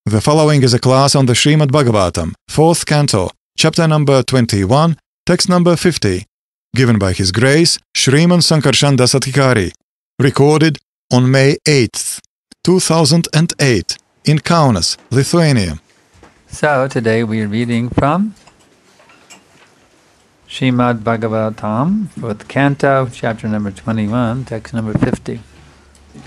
The following is a class on the Srimad Bhagavatam, 4th Canto, chapter number 21, text number 50, given by His Grace, Sriman Sankarshan Das Adhikari, recorded on May 8th, 2008, in Kaunas, Lithuania. So today we are reading from Srimad Bhagavatam, 4th Canto, chapter number 21, text number 50. Om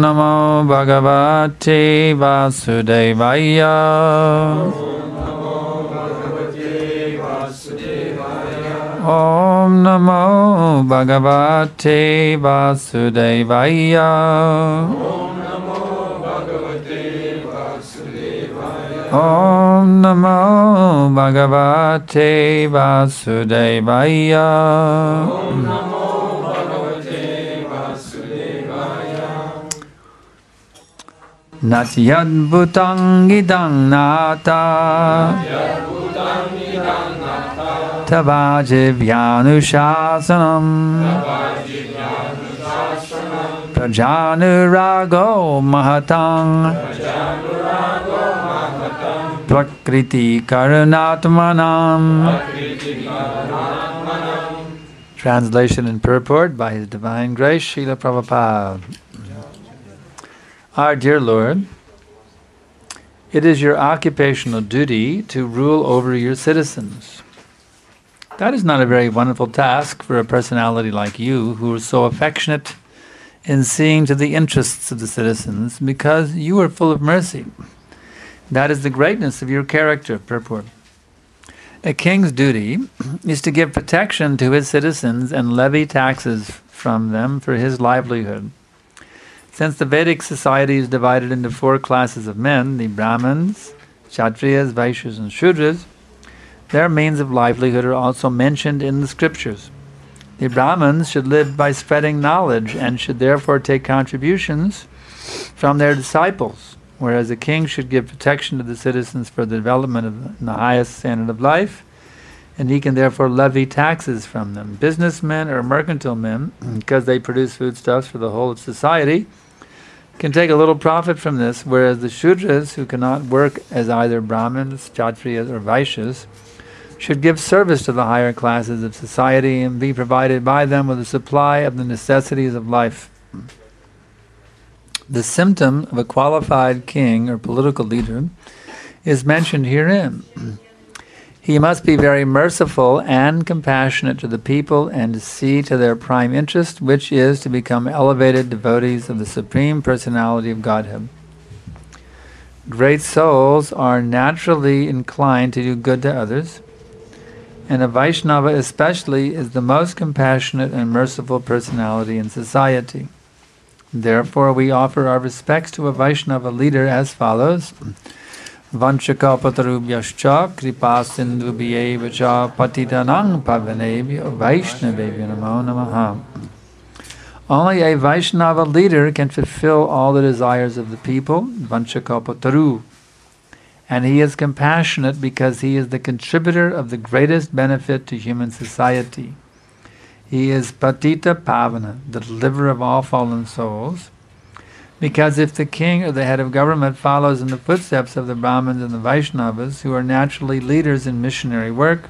Namo Bhagavate Vasudevaya. Om Namo Bhagavate Vasudevaya. Om Namo Bhagavate Vasudevaya. Om Namo Bhagavate Vasudevaya. Natyadbhutang idang nata Tavajivyanushāsanam Prajanurago mahatang Prakriti karunatmanam. Translation and purport by His Divine Grace, Srila Prabhupada. Our dear Lord, it is your occupational duty to rule over your citizens. That is not a very wonderful task for a personality like you, who is so affectionate in seeing to the interests of the citizens, because you are full of mercy. That is the greatness of your character, purport. A king's duty is to give protection to his citizens and levy taxes from them for his livelihood. Since the Vedic society is divided into 4 classes of men, the Brahmins, Kshatriyas, Vaishyas, and Shudras, their means of livelihood are also mentioned in the scriptures. The Brahmins should live by spreading knowledge and should therefore take contributions from their disciples, whereas a king should give protection to the citizens for the development of the highest standard of life, and he can therefore levy taxes from them. Businessmen or mercantile men, because they produce foodstuffs for the whole of society, can take a little profit from this, whereas the Shudras, who cannot work as either Brahmins, Kshatriyas, or Vaishyas, should give service to the higher classes of society and be provided by them with a supply of the necessities of life. The symptom of a qualified king or political leader is mentioned herein. He must be very merciful and compassionate to the people and to see to their prime interest, which is to become elevated devotees of the Supreme Personality of Godhead. Great souls are naturally inclined to do good to others, and a Vaishnava especially is the most compassionate and merciful personality in society. Therefore, we offer our respects to a Vaishnava leader as follows. Vanchakalpatarubhyascha kripasindhubhyevacha patitanang pavanebhyo Vaishnavebhyo namo namaha. Only a Vaishnava leader can fulfill all the desires of the people, Vanchakalpataru. And he is compassionate because he is the contributor of the greatest benefit to human society. He is Patita Pavana, the deliverer of all fallen souls, because if the king or the head of government follows in the footsteps of the Brahmins and the Vaishnavas, who are naturally leaders in missionary work,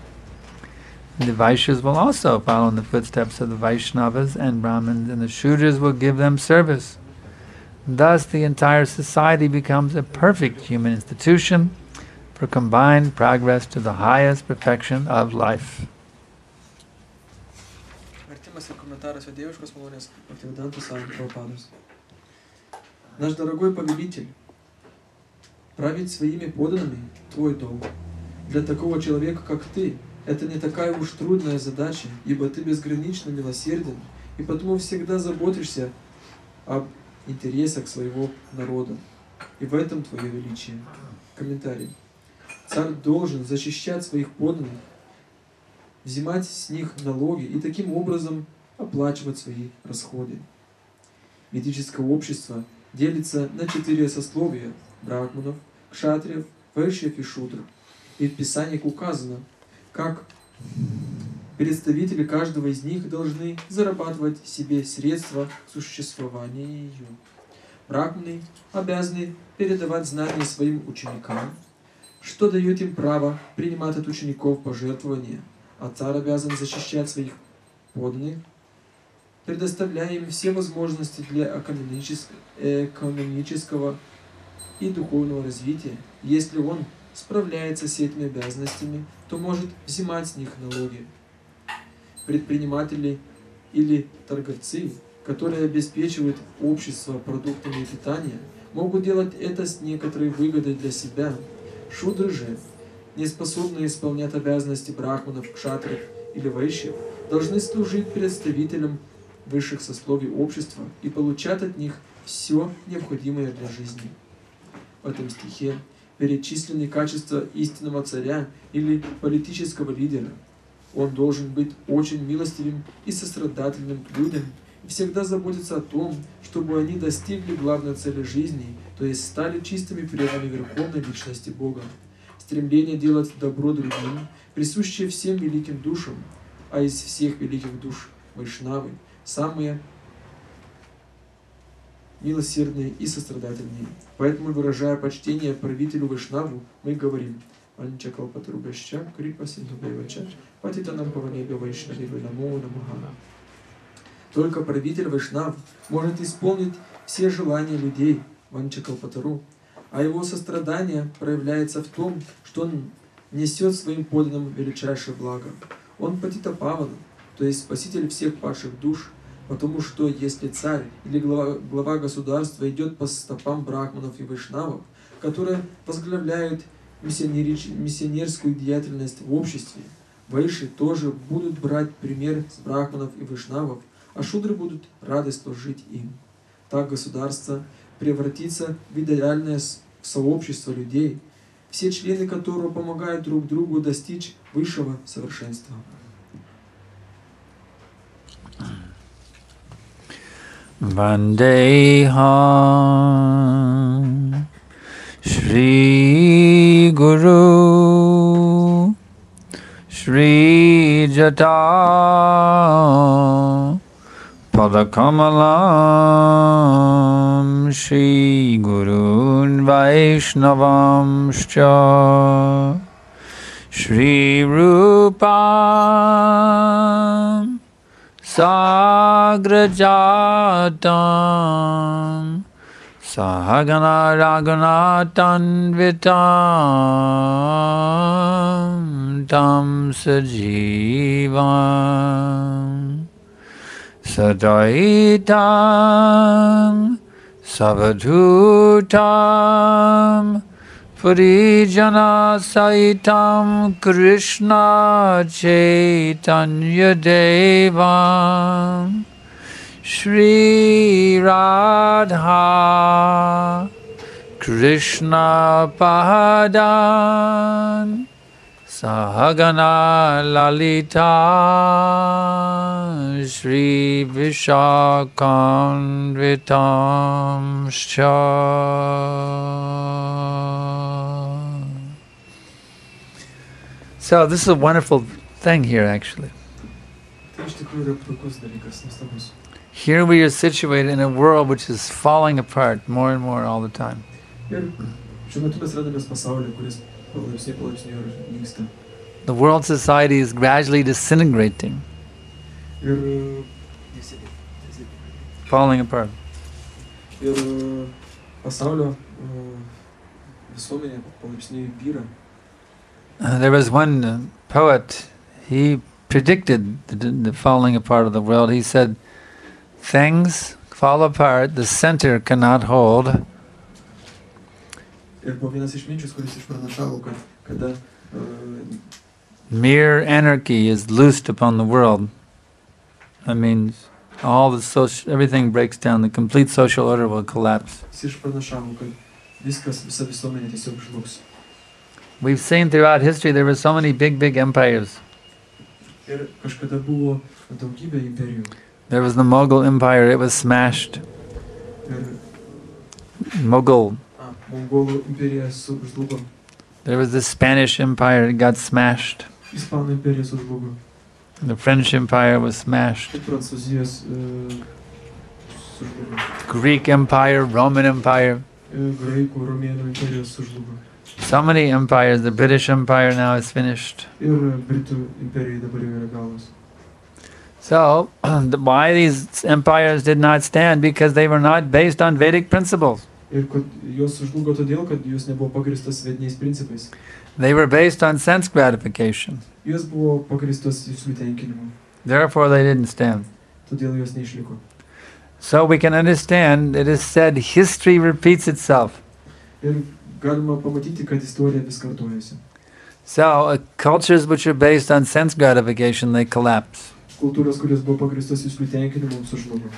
the Vaishyas will also follow in the footsteps of the Vaishnavas and Brahmins, and the Shudras will give them service. Thus, the entire society becomes a perfect human institution for combined progress to the highest perfection of life. Наш дорогой повелитель, править своими подданными – твой долг. Для такого человека, как ты, это не такая уж трудная задача, ибо ты безгранично милосерден и потому всегда заботишься об интересах своего народа. И в этом твое величие. Комментарий. Царь должен защищать своих подданных, взимать с них налоги и таким образом оплачивать свои расходы. Ведическое общество делится на 4 сословия – брахманов, кшатриев, вайшьев и шудр. И в Писаниях указано, как Представители каждого из них должны зарабатывать себе средства к существованию. Брахманы обязаны передавать знания своим ученикам, что дает им право принимать от учеников пожертвования, а царь обязан защищать своих подданных, предоставляя им все возможности для экономического и духовного развития. Если он справляется с этими обязанностями, то может взимать с них налоги. Предприниматели или торговцы, которые обеспечивают общество продуктами питания, могут делать это с некоторой выгодой для себя. Шудры же, не способные исполнять обязанности брахманов, кшатров или вайшьев, должны служить представителям высших сословий общества и получать от них все необходимое для жизни. В этом стихе перечислены качества истинного царя или политического лидера. Он должен быть очень милостивым и сострадательным к людям и всегда заботиться о том, чтобы они достигли главной цели жизни, то есть стали чистыми преданными Верховной Личности Бога. Стремление делать добро другим, присущее всем великим душам, а из всех великих душ Вайшнавы самые милосердные и сострадательные. Поэтому, выражая почтение правителю Вайшнаву, мы говорим: только правитель Вайшнав может исполнить все желания людей, Ванчакалпатару, а его сострадание проявляется в том, что он несет своим подданным величайшее благо. Он Патитапавана, то есть спаситель всех падших душ, потому что если царь или глава государства идет по стопам брахманов и вайшнавов, которые возглавляют миссионерскую деятельность в обществе, вайши тоже будут брать пример с брахманов и вайшнавов, а шудры будут рады служить им. Так государство превратится в идеальное сообщество людей, все члены которого помогают друг другу достичь высшего совершенства. Vandeham Shri Guru Shri Jata Padakamalam Shri Gurun Vaishnavamscha Shri Rupam Sagrajatam Sahagana Raghunatanvitam Tam Sajivam Sadaitam Savadhutam Purijana Saitam Krishna Chaitanya Devam Shri Radha Krishna Padan Sahagana Lalita Shri Vishakanvitam So this is a wonderful thing here, actually. Here we are situated in a world which is falling apart more and more all the time. The world society is gradually disintegrating, falling apart. There was one poet, he predicted the falling apart of the world. He said, things fall apart, the center cannot hold. Mere anarchy is loosed upon the world. That means all the everything breaks down, the complete social order will collapse. We've seen throughout history there were so many big empires. There was the Mughal Empire, it was smashed. Mughal. There was the Spanish Empire, it got smashed. The French Empire was smashed. Prancūzijos sužlugo. Greek Empire, Roman Empire. Graikų, Romėnų imperijos sužlugo. So many empires. The British Empire now is finished. Ir Britų imperijai dabar jau yra galas. So, why these empires did not stand? Because they were not based on Vedic principles. Ir kad jos sužlugo todėl, kad jos nebuvo pagristos vediniais principais. They were based on sense gratification. Jos buvo pagristos jūsų tenkinimu. Therefore, they didn't stand. Todėl jos neišliko. So we can understand, it is said, history repeats itself. Ir galima pamatyti, kad istorija vis kartojasi. So, cultures which are based on sense gratification, they collapse. Kultūros, kurios buvo pagristos jūsų tenkinimu, sužlugo.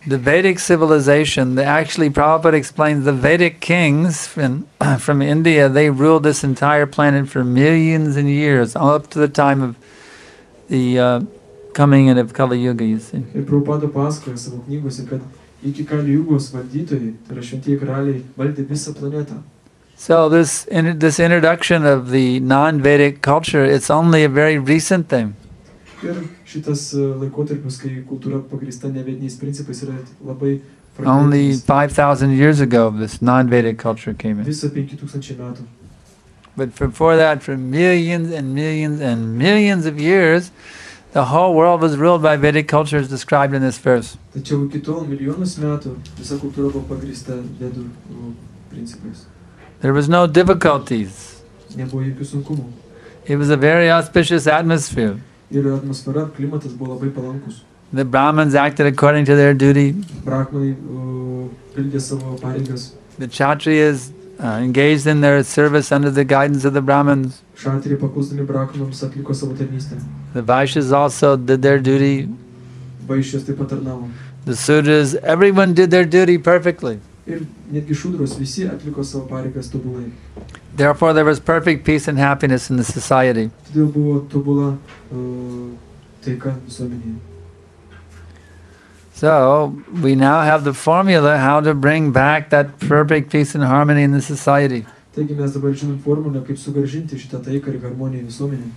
The Vedic civilization, actually Prabhupada explains the Vedic kings from India, they ruled this entire planet for millions and years, up to the time of the coming in of Kali Yuga, you see. Ir Prabhupada pasakoja savo knygose, kad iki Kali Jugos valdytojai, tai yra šventieji karaliai, valdė visą planetą. So this introduction of the non-Vedic culture, it's only a very recent thing. Ir šitas laikotarpis, kai kultūra pagrįsta nevediniais principais, yra labai Only fragmentinis. 5,000 years ago, this non-Vedic culture came in. Visą 5000 metų. But before that, for millions and millions and millions of years, the whole world was ruled by Vedic culture as described in this verse. Tačiau iki tol milijonus metų visa kultūra buvo pagrįsta vedų principais. There was no difficulties. Nebuvo jokių sunkumų. It was a very auspicious atmosphere. Ir atmosfera, klimatas buvo labai palankus. The Brahmins acted according to their duty. Brahmanai pildė savo pareigas. The Kshatriyas engaged in their service under the guidance of the Brahmins. Šatriai paklusdami Brahmanams atliko savo tarnystę. The Vaishyas also did their duty. Vaišės taip pat tarnavo. The Sudras, everyone did their duty perfectly. Ir netgi šudros visi atliko savo pareigas tobulai. Therefore, there was perfect peace and happiness in the society. Todėl buvo tobula taika visuomenėje. So, we now have the formula how to bring back that perfect peace and harmony in the society. Taigi mes dabar žinom formulę, kaip sugrąžinti šitą taiką ir harmoniją visuomenėje.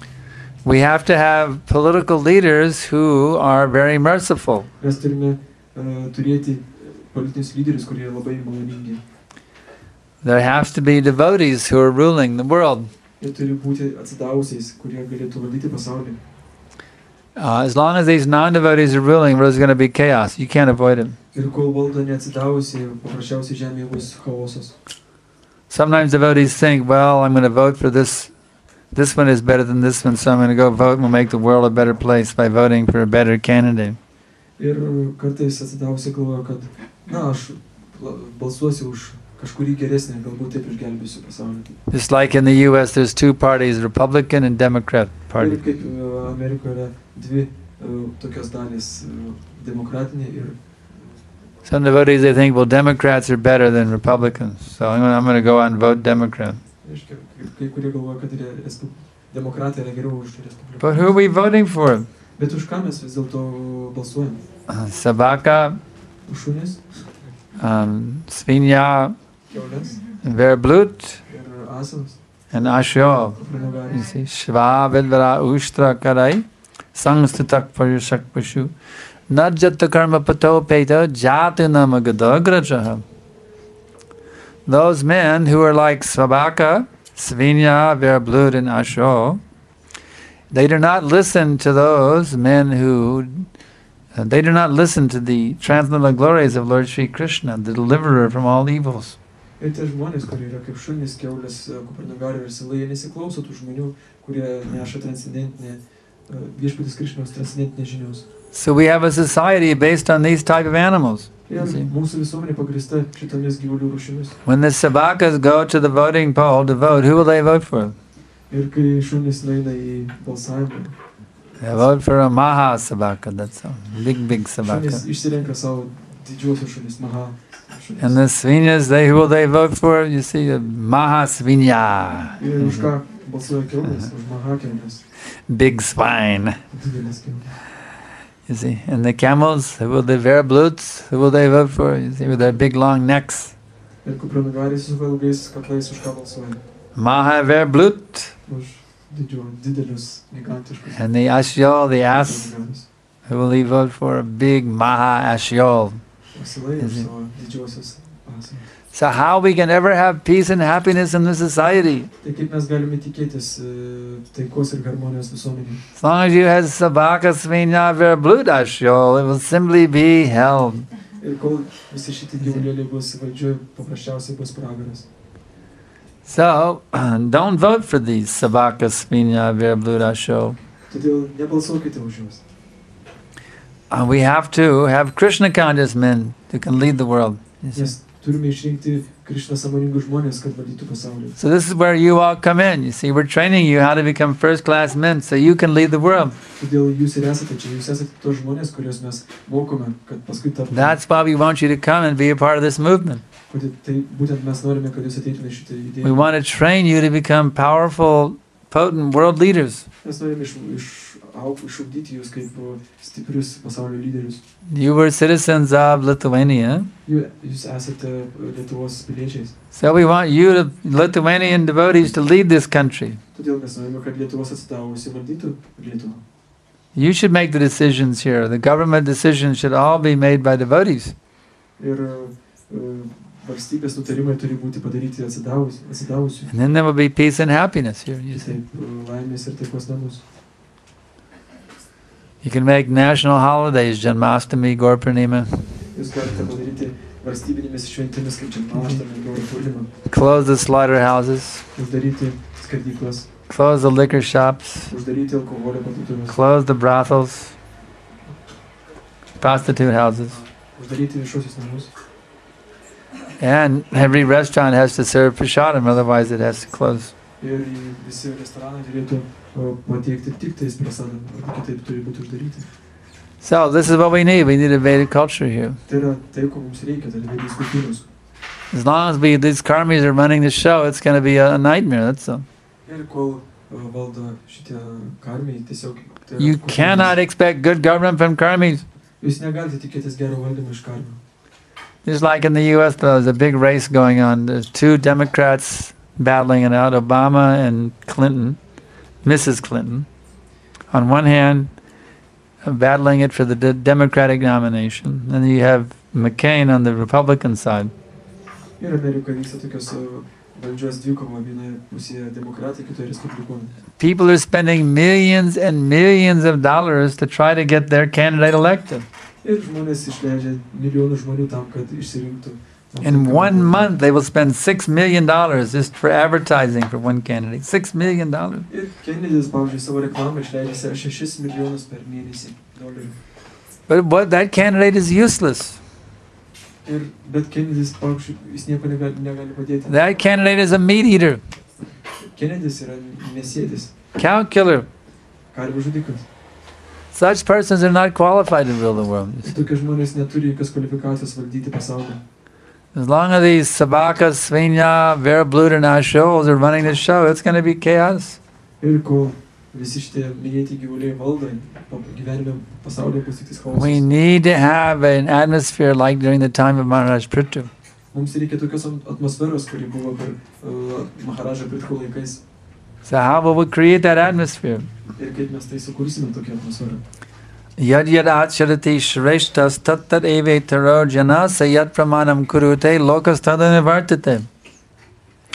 We have to have political leaders who are very merciful. Mes turime turėti politinius lyderius, kurie labai maloningi. There has to be devotees who are ruling the world. Jie turi būti atsidavusiais, kurie galėtų valdyti pasaulį. As long as these non-devotees are ruling, there's going to be chaos. You can't avoid it. Ir kol valdo neatsidavusiai, paprasčiausiai žemėje bus chaosas. Sometimes devotees think, well, I'm going to vote for this. This one is better than this one, so I'm going to go vote and we'll make the world a better place by voting for a better candidate. Ir kartais atsidavusiai galvoja, kad na, aš balsuosiu už kažkurį geresnį, galbūt taip išgelbėsiu pasaulį. Just like in the US, there's two parties, Republican and Democrat party. Ir kaip Amerikoje yra dvi tokios dalys, demokratinė ir... Some devotees, they think, well, Democrats are better than Republicans, so I'm going to go out and vote Democrat. Kai kurie galvoja, kad demokratai yra geriau už respublikonus. But who are we voting for? Bet už ką mes vis dėlto balsuojam? Sabaka, Už šunis, Svinya, kiaulės Verblut, ir asilus. and Ashyo. You Kupranagaris. see, Shva Vedvara Ushtra Karai, Sangstutak Parishak Pashu, Najjata Karma Pato Peta, Jatinama Gadagrajaha. Those men who are like Sabaka, Svinya, Verblut, and Ashyo, they do not listen to those men who, they do not listen to the transcendental glories of Lord Sri Krishna, the deliverer from all evils. Ir tie žmonės, kurie yra kaip šunys, kiaulės, kupranagariai ir asilai, jie nesiklauso tų žmonių, kurie neša transcendentinę, viešpaties Krišnos transcendentinę žinios. So we have a society based on these type of animals. Ir mūsų visuomenė pagrįsta šitomis gyvulių rūšimis. When the Sabakas go to the voting poll to vote, who will they vote for? Ir kai šunys nueina į balsavimą, They vote for a Maha Sabaka, that's a big Sabaka. šunys išsirenka savo didžiuosius šunys, maha šunys. And the Svinyas, who will they vote for? You see, the Maha Svinya. Ir už ką balsuoja kiaulės? Už maha kiaulės. Big swine. Didelės kiaulės. You see, and the camels, who will the Verbluts, who will they vote for? You see, with their big long necks. Ir kupranagariai su ilgais kaklais už ką balsuoja? Maha Verblut. Už didelius, gigantiškus. And the Ashyol, the ass, Gigantus. who will he vote for? A big Maha Ashyol. Asilai Is it- savo didžiosios pasakas. So how we can ever have peace and happiness in the society? Tai kaip mes galime tikėtis taikos ir harmonijos visuomenėje? As long as you have Sabaka Svinya Verblut Ashyol, it will simply be hell. Ir kol visi šitie gyvulėliai bus valdžioje, paprasčiausiai bus pragaras. So, don't vote for these Sabaka Svinya Verblut Ashyol. Todėl nebalsuokite už juos. We have to have Krishna conscious men who can lead the world. You see. Nes turime išrinkti Krishna sąmoningus žmonės, kad valdytų pasaulį. So this is where you all come in. You see, we're training you how to become first-class men so you can lead the world. Todėl jūs ir esate čia, jūs esate tos žmonės, kuriuos mes mokome, kad paskui taptume. That's why we want you to come and be a part of this movement. Tai būtent mes norime, kad jūs ateitumėte šitą We idėją. want to train you to become powerful, potent world leaders. Mes norime išugdyti jūs kaip stiprius pasaulio lyderius. You were citizens of Lithuania, Jūs esate Lietuvos piliečiais. so we want you, the Lithuanian devotees, to lead this country. Todėl mes norime, kad Lietuvos atsidavusi valdytų Lietuvą. You should make the decisions here. The government decisions should all be made by devotees. Ir valstybės nutarimai turi būti padaryti atsidavusių. And then there will be peace and happiness here. You see. Taip, laimės ir taikos namus. You can make national holidays, Janmashtami, Gaur Purnima. Jūs galite padaryti valstybinėmis šventėmis kaip Janmashtami, Gaur Purnima. Close the slaughterhouses, Uždaryti skerdyklas, close the liquor shops, uždaryti alkoholio parduotuvės, close the brothels, prostitute houses. uždaryti viešuosius namus. And every restaurant has to serve prasadam, otherwise it has to close. Ir visi restoranai turėtų pateikti tik tais prasadam, arba kitaip turi būti uždaryti. So this is what we need. We need a Vedic culture here. Tai yra tai, ko mums reikia, tai yra vedės kultūros. As long as these karmis are running the show, it's going to be a nightmare, that's all. Ir kol valdo šitie karmiai, tiesiog... tai yra You kokia cannot expect good government from karmis. Jūs negalite tikėtis gero valdymo iš karmių. Just like in the US, there's a big race going on. There's two Democrats battling it out, Obama and Clinton, Mrs. Clinton. On one hand, battling it for the Democratic nomination. And you have McCain on the Republican side. Ir Amerikoje vyksta tokios valdžios dvikova, vienoje pusėje demokratai, kitoje respublikonai. People are spending millions and millions of dollars to try to get their candidate elected. Ir žmonės išleidžia milijonų žmonių tam, kad išsirinktų. In 1 month, they will spend $6 million just for advertising for one candidate. $6 million. Ir Kennedys, pavyzdžiui, savo reklamą išleidžia 6 milijonus per mėnesį dolerių. But that candidate is useless. Bet Kennedys, pavyzdžiui, jis nieko negali padėti. That candidate is a meat eater, Kennedys yra mėsėdis, cow killer. karvių žudikas. Such persons are not qualified to rule the world. you see. Tokie žmonės neturi jokios kvalifikacijos valdyti pasaulį. As long as these Sabaka, Svinya, Verablut, and Ashols are running the show, it's going to be chaos. Ir kol visi šitie minėti gyvuliai valdo, gyvenime pasaulyje bus tik chaosas. We need to have an atmosphere like during the time of Maharaj Prithu. Mums reikia tokios atmosferos, kuri buvo per Maharažą Prithu laikais. So how will we create that atmosphere? Ir kaip mes tai sukursime tokią atmosferą. Yad yad acharati shreshtas tat tat eve taro janasa yad pramanam kurute lokas tadanivartate.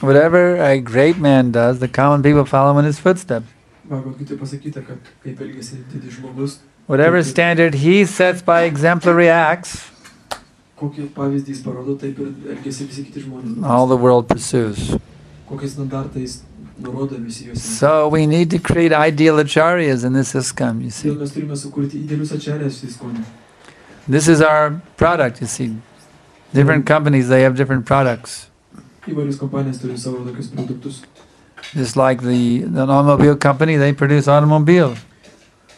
Whatever a great man does, the common people follow in his footsteps. Bhagavatam pasakyta, kad kaip elgiasi didis žmogus, Whatever standard he sets by exemplary acts, kokį pavyzdį jis parodo, taip ir elgiasi visi kiti žmonės. all the world pursues. Kokiais standartais nurodo visi juos. So we need to create ideal acharyas in this ISKCON, you Todėl see. mes turime sukurti idealius ačarės ISKCON. This is our product, you see. Different companies, they have different products. Įvairios kompanijos turi savo tokius produktus. Just like the automobile company, they produce automobiles.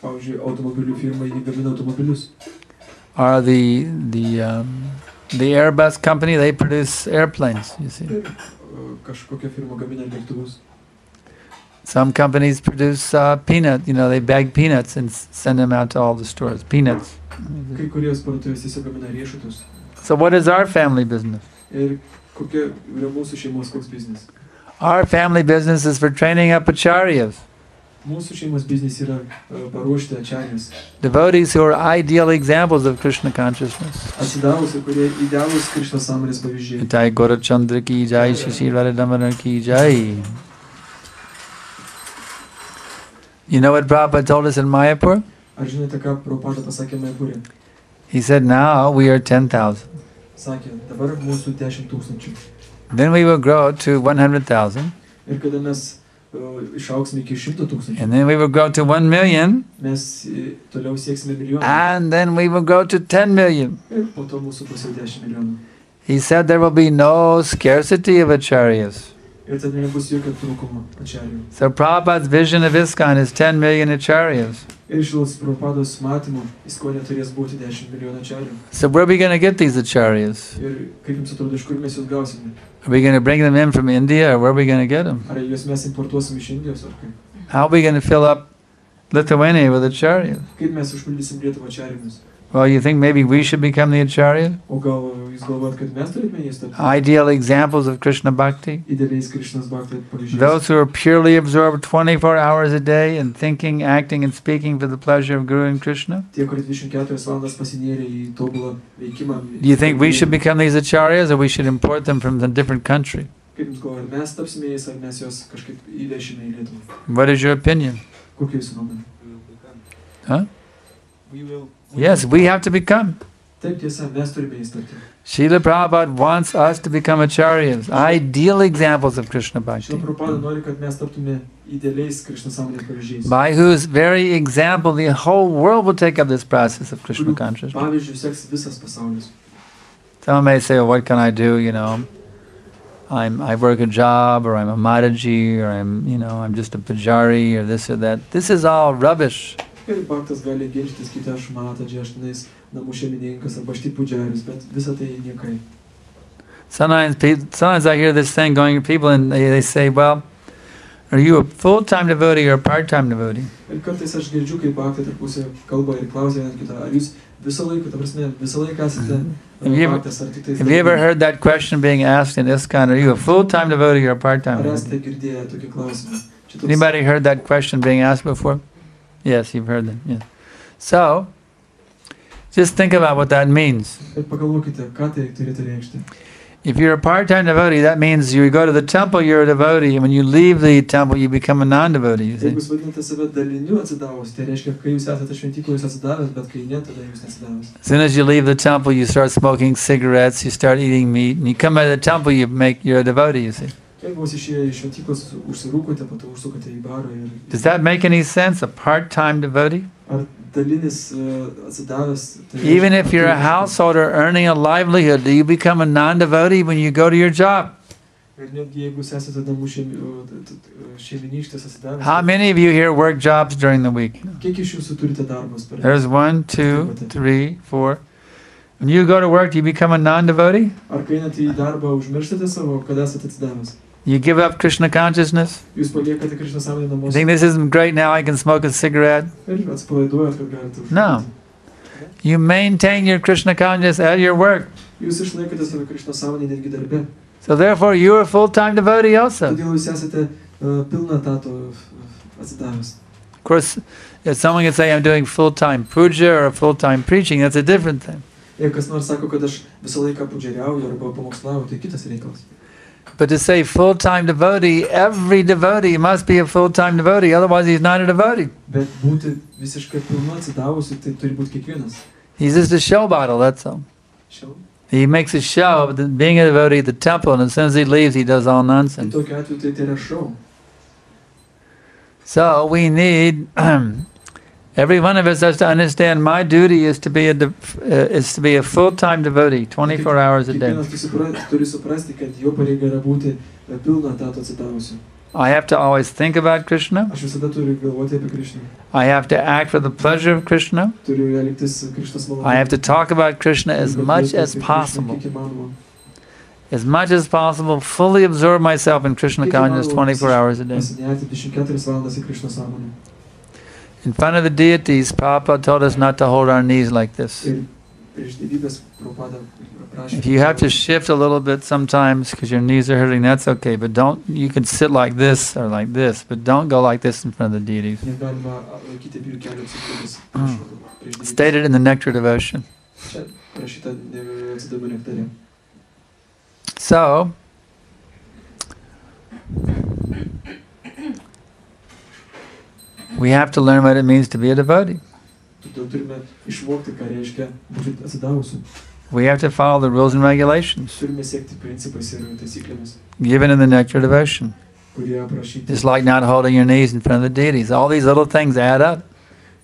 Pavyzdžiui, automobilių firma, jie gamina automobilius. Or the Airbus company, they produce airplanes, you see. Ir kažkokia firma gamina lėktuvus. Some companies produce peanut, they bag peanuts and send them out to all the stores. Peanuts. Kai kurios parduotuvės tiesiog gamina riešutus. So what is our family business? Ir kokia yra mūsų šeimos koks biznis. Our family business is for training up acharyas. Mūsų šeimos biznis yra paruošti ačarijas. Devotees who are ideal examples of Krishna consciousness. Atsidavusi, kurie idealūs Krishna sąmonės pavyzdžiai. Jai Gaurachandra ki jai, Shishi Radhamana ki jai. You know what Prabhupada told us in Mayapur? Ar žinote, ką Prabhupada pasakė Mayapure? He said, now we are 10,000. Sakė, dabar mūsų 10,000. Then we will grow to 100,000. Ir kada mes išaugsime iki 100,000. And then we will grow to 1 million. Mes toliau sieksime milijoną. And then we will grow to 10 million. Ir po to mūsų bus jau 10 milijonų. He said there will be no scarcity of acharyas. Ir tada nebus jokio trūkumo acharyų. So Prabhupada's vision of ISKCON is 10 million acharyas. Ir iš Prabhupados matymų ISKCON turės būti 10 milijonų acharyų. So where are we going to get these acharyas? Ir kaip jums atrodo, iš kur mes juos gausime? Are we going to bring them in from India, or where are we going to get them? Ar juos mes importuosim iš Indijos ar kaip? How are we going to fill up Lithuania with acharyas? Kaip mes užpildysim Lietuvą acharymis? Well, you think maybe we should become the acharya? O gal jūs galvojat, kad mes turėtume jais tapti? Ideal examples of Krishna bhakti? Idealiais Krishnas bhakti pavyzdžiais. Those who are purely absorbed 24 hours a day in thinking, acting and speaking for the pleasure of Guru and Krishna? Tie, kurie 24 valandas pasinėrė į tobulą veikimą. Do you think we should become these acharyas, or we should import them from a different country? Kaip jums galvojat, mes tapsime jais, ar mes juos kažkaip įvešime į Lietuvą? What is your opinion? Kokia jūsų nuomonė? Huh? We will. Yes, we have to become. Taip tiesa, mes turime jais tapti. Srila Prabhupada wants us to become acharyas, ideal examples of Krishna bhakti, Srila Prabhupada nori, kad mes taptume idealiais Krishna sąmonės pavyzdžiais. by whose very example the whole world will take up this process of Krishna consciousness. Pavyzdžiui, seks visas pasaulis. Some may say, well, what can I do, you know? I work a job, or I'm a Mataji, or I'm just a pujari, or this or that. This is all rubbish. Ir bhaktas gali ginčytis, kiti aš Mataji, aš tenais namų šeimininkas, arba aš tik pudžiaris, bet visa tai niekai. Sometimes I hear this thing going to people, and they say, well, are you a full-time devotee or a part-time devotee? Ir kartais aš girdžiu, kaip bhaktai tarpusė kalba ir klausia vieną kitą, ar jūs visą laiką, ta prasme, visą laiką esate bhaktas, ar tik tais... Have you ever heard that question being asked in ISKCON, are you a full-time devotee or a part-time Ar devotee? esate girdėję tokį klausimą? Čia toks- Anybody heard that question being asked before? Yes, you've heard that. Yeah. So, just think about what that means. Ir pagalvokite, ką tai turėtų reikšti. If you're a part-time devotee, that means you go to the temple, you're a devotee, and when you leave the temple, you become a non-devotee. You see? Jeigu jūs vadinate save daliniu atsidavus, tai reiškia, kai jūs esate šventykloje, jūs atsidavęs, bet kai ne, tada jūs neatsidavęs. As soon as you leave the temple, you start smoking cigarettes, you start eating meat, and you come out of the temple, you're a devotee, you see. Jeigu jūs išėję iš šventyklos, užsirūkote, po to užsukate į barą ir... Does that make any sense, a part-time devotee? Ar dalinis atsidavęs... tai Even reiškia, if you're a householder earning a livelihood, do you become a non-devotee when you go to your job? Ir netgi jeigu jūs esate namų šeiminištės atsidavęs... How many of you here work jobs during the week? Kiek iš jūsų turite darbus per... There's 1, 2, 3, 4. When you go to work, do you become a non-devotee? Ar kai einate į darbą, užmirštate savo, kada esate atsidavęs? You give up Krishna consciousness? Jūs paliekate Krishna sąmonę You namuose. think this isn't great now, I can smoke a cigarette? Ir atsipalaiduojat, kad galite užmiršti. No. You maintain your Krishna consciousness at your work. Jūs išlaikote savo Krishna sąmonę netgi darbe. So therefore, you're a full-time devotee also. Todėl jūs esate pilna tato atsidavęs. Of course, if someone can say I'm doing full-time puja or full-time preaching, that's a different thing. Jeigu kas nors sako, kad aš visą laiką pudžiariauju arba pamokslauju, tai kitas reikalas. But to say full-time devotee, every devotee must be a full-time devotee, otherwise he's not a devotee. Bet būti visiškai pilnu atsidavusiu, tai turi būti kiekvienas. He's just a show bottle, that's all. Šiau. He makes a show of being a devotee at the temple, and as soon as he leaves, he does all Tai nonsense. tokiu atveju tai yra šou. So we need, every one of us has to understand my duty is to be a full-time devotee, 24 hours a day. Kiekvienas turi suprasti, kad jo pareiga yra būti pilno tato atsidavusiu. I have to always think about Krishna. Aš visada turiu galvoti apie Krishną. I have to act for the pleasure of Krishna. Turiu elgtis Krishnos malonę. I have to talk about Krishna as much as possible. Kiek įmanoma. As much as possible, fully absorb myself in Krishna consciousness 24 hours a day. Pasinerti 24 valandas į Krishnos sąmonę. In front of the deities, Prabhupada told us not to hold our knees like this. Ir prieš dievybės Prabhupada prašė. If you have to shift a little bit sometimes because your knees are hurting, that's okay. But don't, you can sit like this or like this, but don't go like this in front of the deities. Negalima laikyti abiejų kelių apsikabės prieš dievybės. Stated in the Nectar Devotion. Čia parašyta atsidavimo nektare. So, we have to learn what it means to be a devotee. Todėl turime išmokti, ką reiškia būti atsidavusiu. We have to follow the rules and regulations Turime sekti principais ir taisyklėmis, given in the Nectar Devotion. kurie aprašyti, Just like not holding your knees in front of the deities. All these little things add up.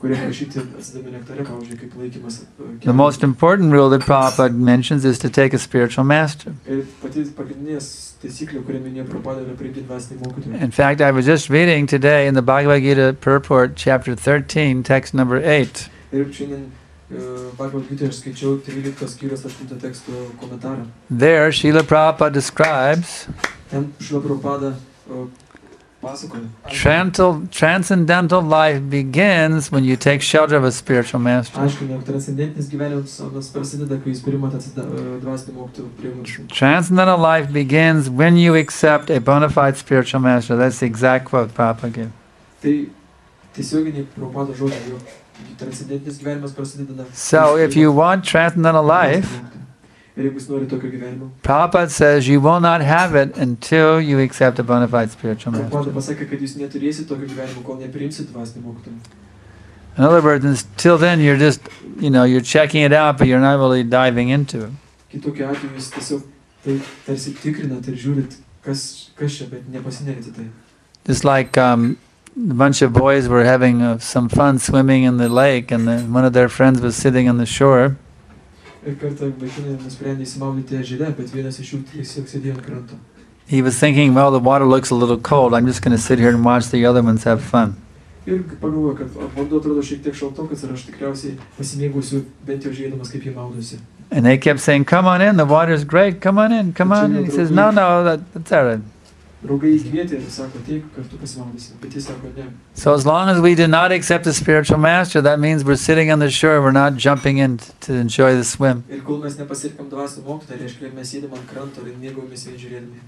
kurie aprašyti atsidavimo nektare, pavyzdžiui, kaip laikymas The most important rule that Prabhupada mentions is to take a spiritual master. Ir pati pagrindinės taisyklė, kurią minėjo Prabhupada, yra priimti dvasinį mokytoją. In fact, I was just reading today in the Bhagavad Gita purport, chapter 13, text number 8. Ir šiandien Bhagavad Gita aš skaičiau 13 skyrius 8 teksto komentarą. There, Srila Prabhupada describes Ten Srila Prabhupada pasakoja. transcendental life begins when you take shelter of a spiritual master. Aišku, jog transcendentinis gyvenimas prasideda, kai jūs priimate dvasinį mokytoją prieglobstį. Transcendental life begins when you accept a bona fide spiritual master. That's the exact quote Prabhupada gave. Tai tiesioginiai Prabhupada žodžiai, jog transcendentinis gyvenimas prasideda. So, if you want transcendental life, Ir jeigu jūs norite tokio gyvenimo, Prabhupada says you will not have it until you accept a bona fide spiritual Prabhupada master. pasakė, kad jūs neturėsite tokio gyvenimo, kol nepriimsit dvasinį mokytoją. In other words, until then you're just, you're checking it out, but you're not really diving into it. Kitokiu atveju jūs tiesiog tai tarsi tikrinat ir žiūrit, kas čia, bet nepasinerite tai. Just like a bunch of boys were having some fun swimming in the lake, and one of their friends was sitting on the shore. Ir kartą vaikinai nusprendė įsimaudyti ežere, bet vienas iš jų tiesiog sėdėjo ant kranto. He was thinking, well, the water looks a little cold. I'm just going to sit here and watch the other ones have fun. Ir pagalvojo, kad vanduo atrodo šiek tiek šaltokas ir aš tikriausiai pasimėgausiu bent jau žiūrėdamas, kaip jie maudosi. And they kept saying, come on in, the water's great, come on in, come on in. And he says, no, that's all right. Draugai įkvietė ir sako, ateik, kartu pasimaudysi, bet jis sako, ne. So as long as we do not accept a spiritual master, that means we're sitting on the shore, we're not jumping in to enjoy the swim. Ir kol mes nepasirinkam dvasinio mokytojo, reiškia, mes sėdim ant kranto ir mėgaujamės vien žiūrėdami.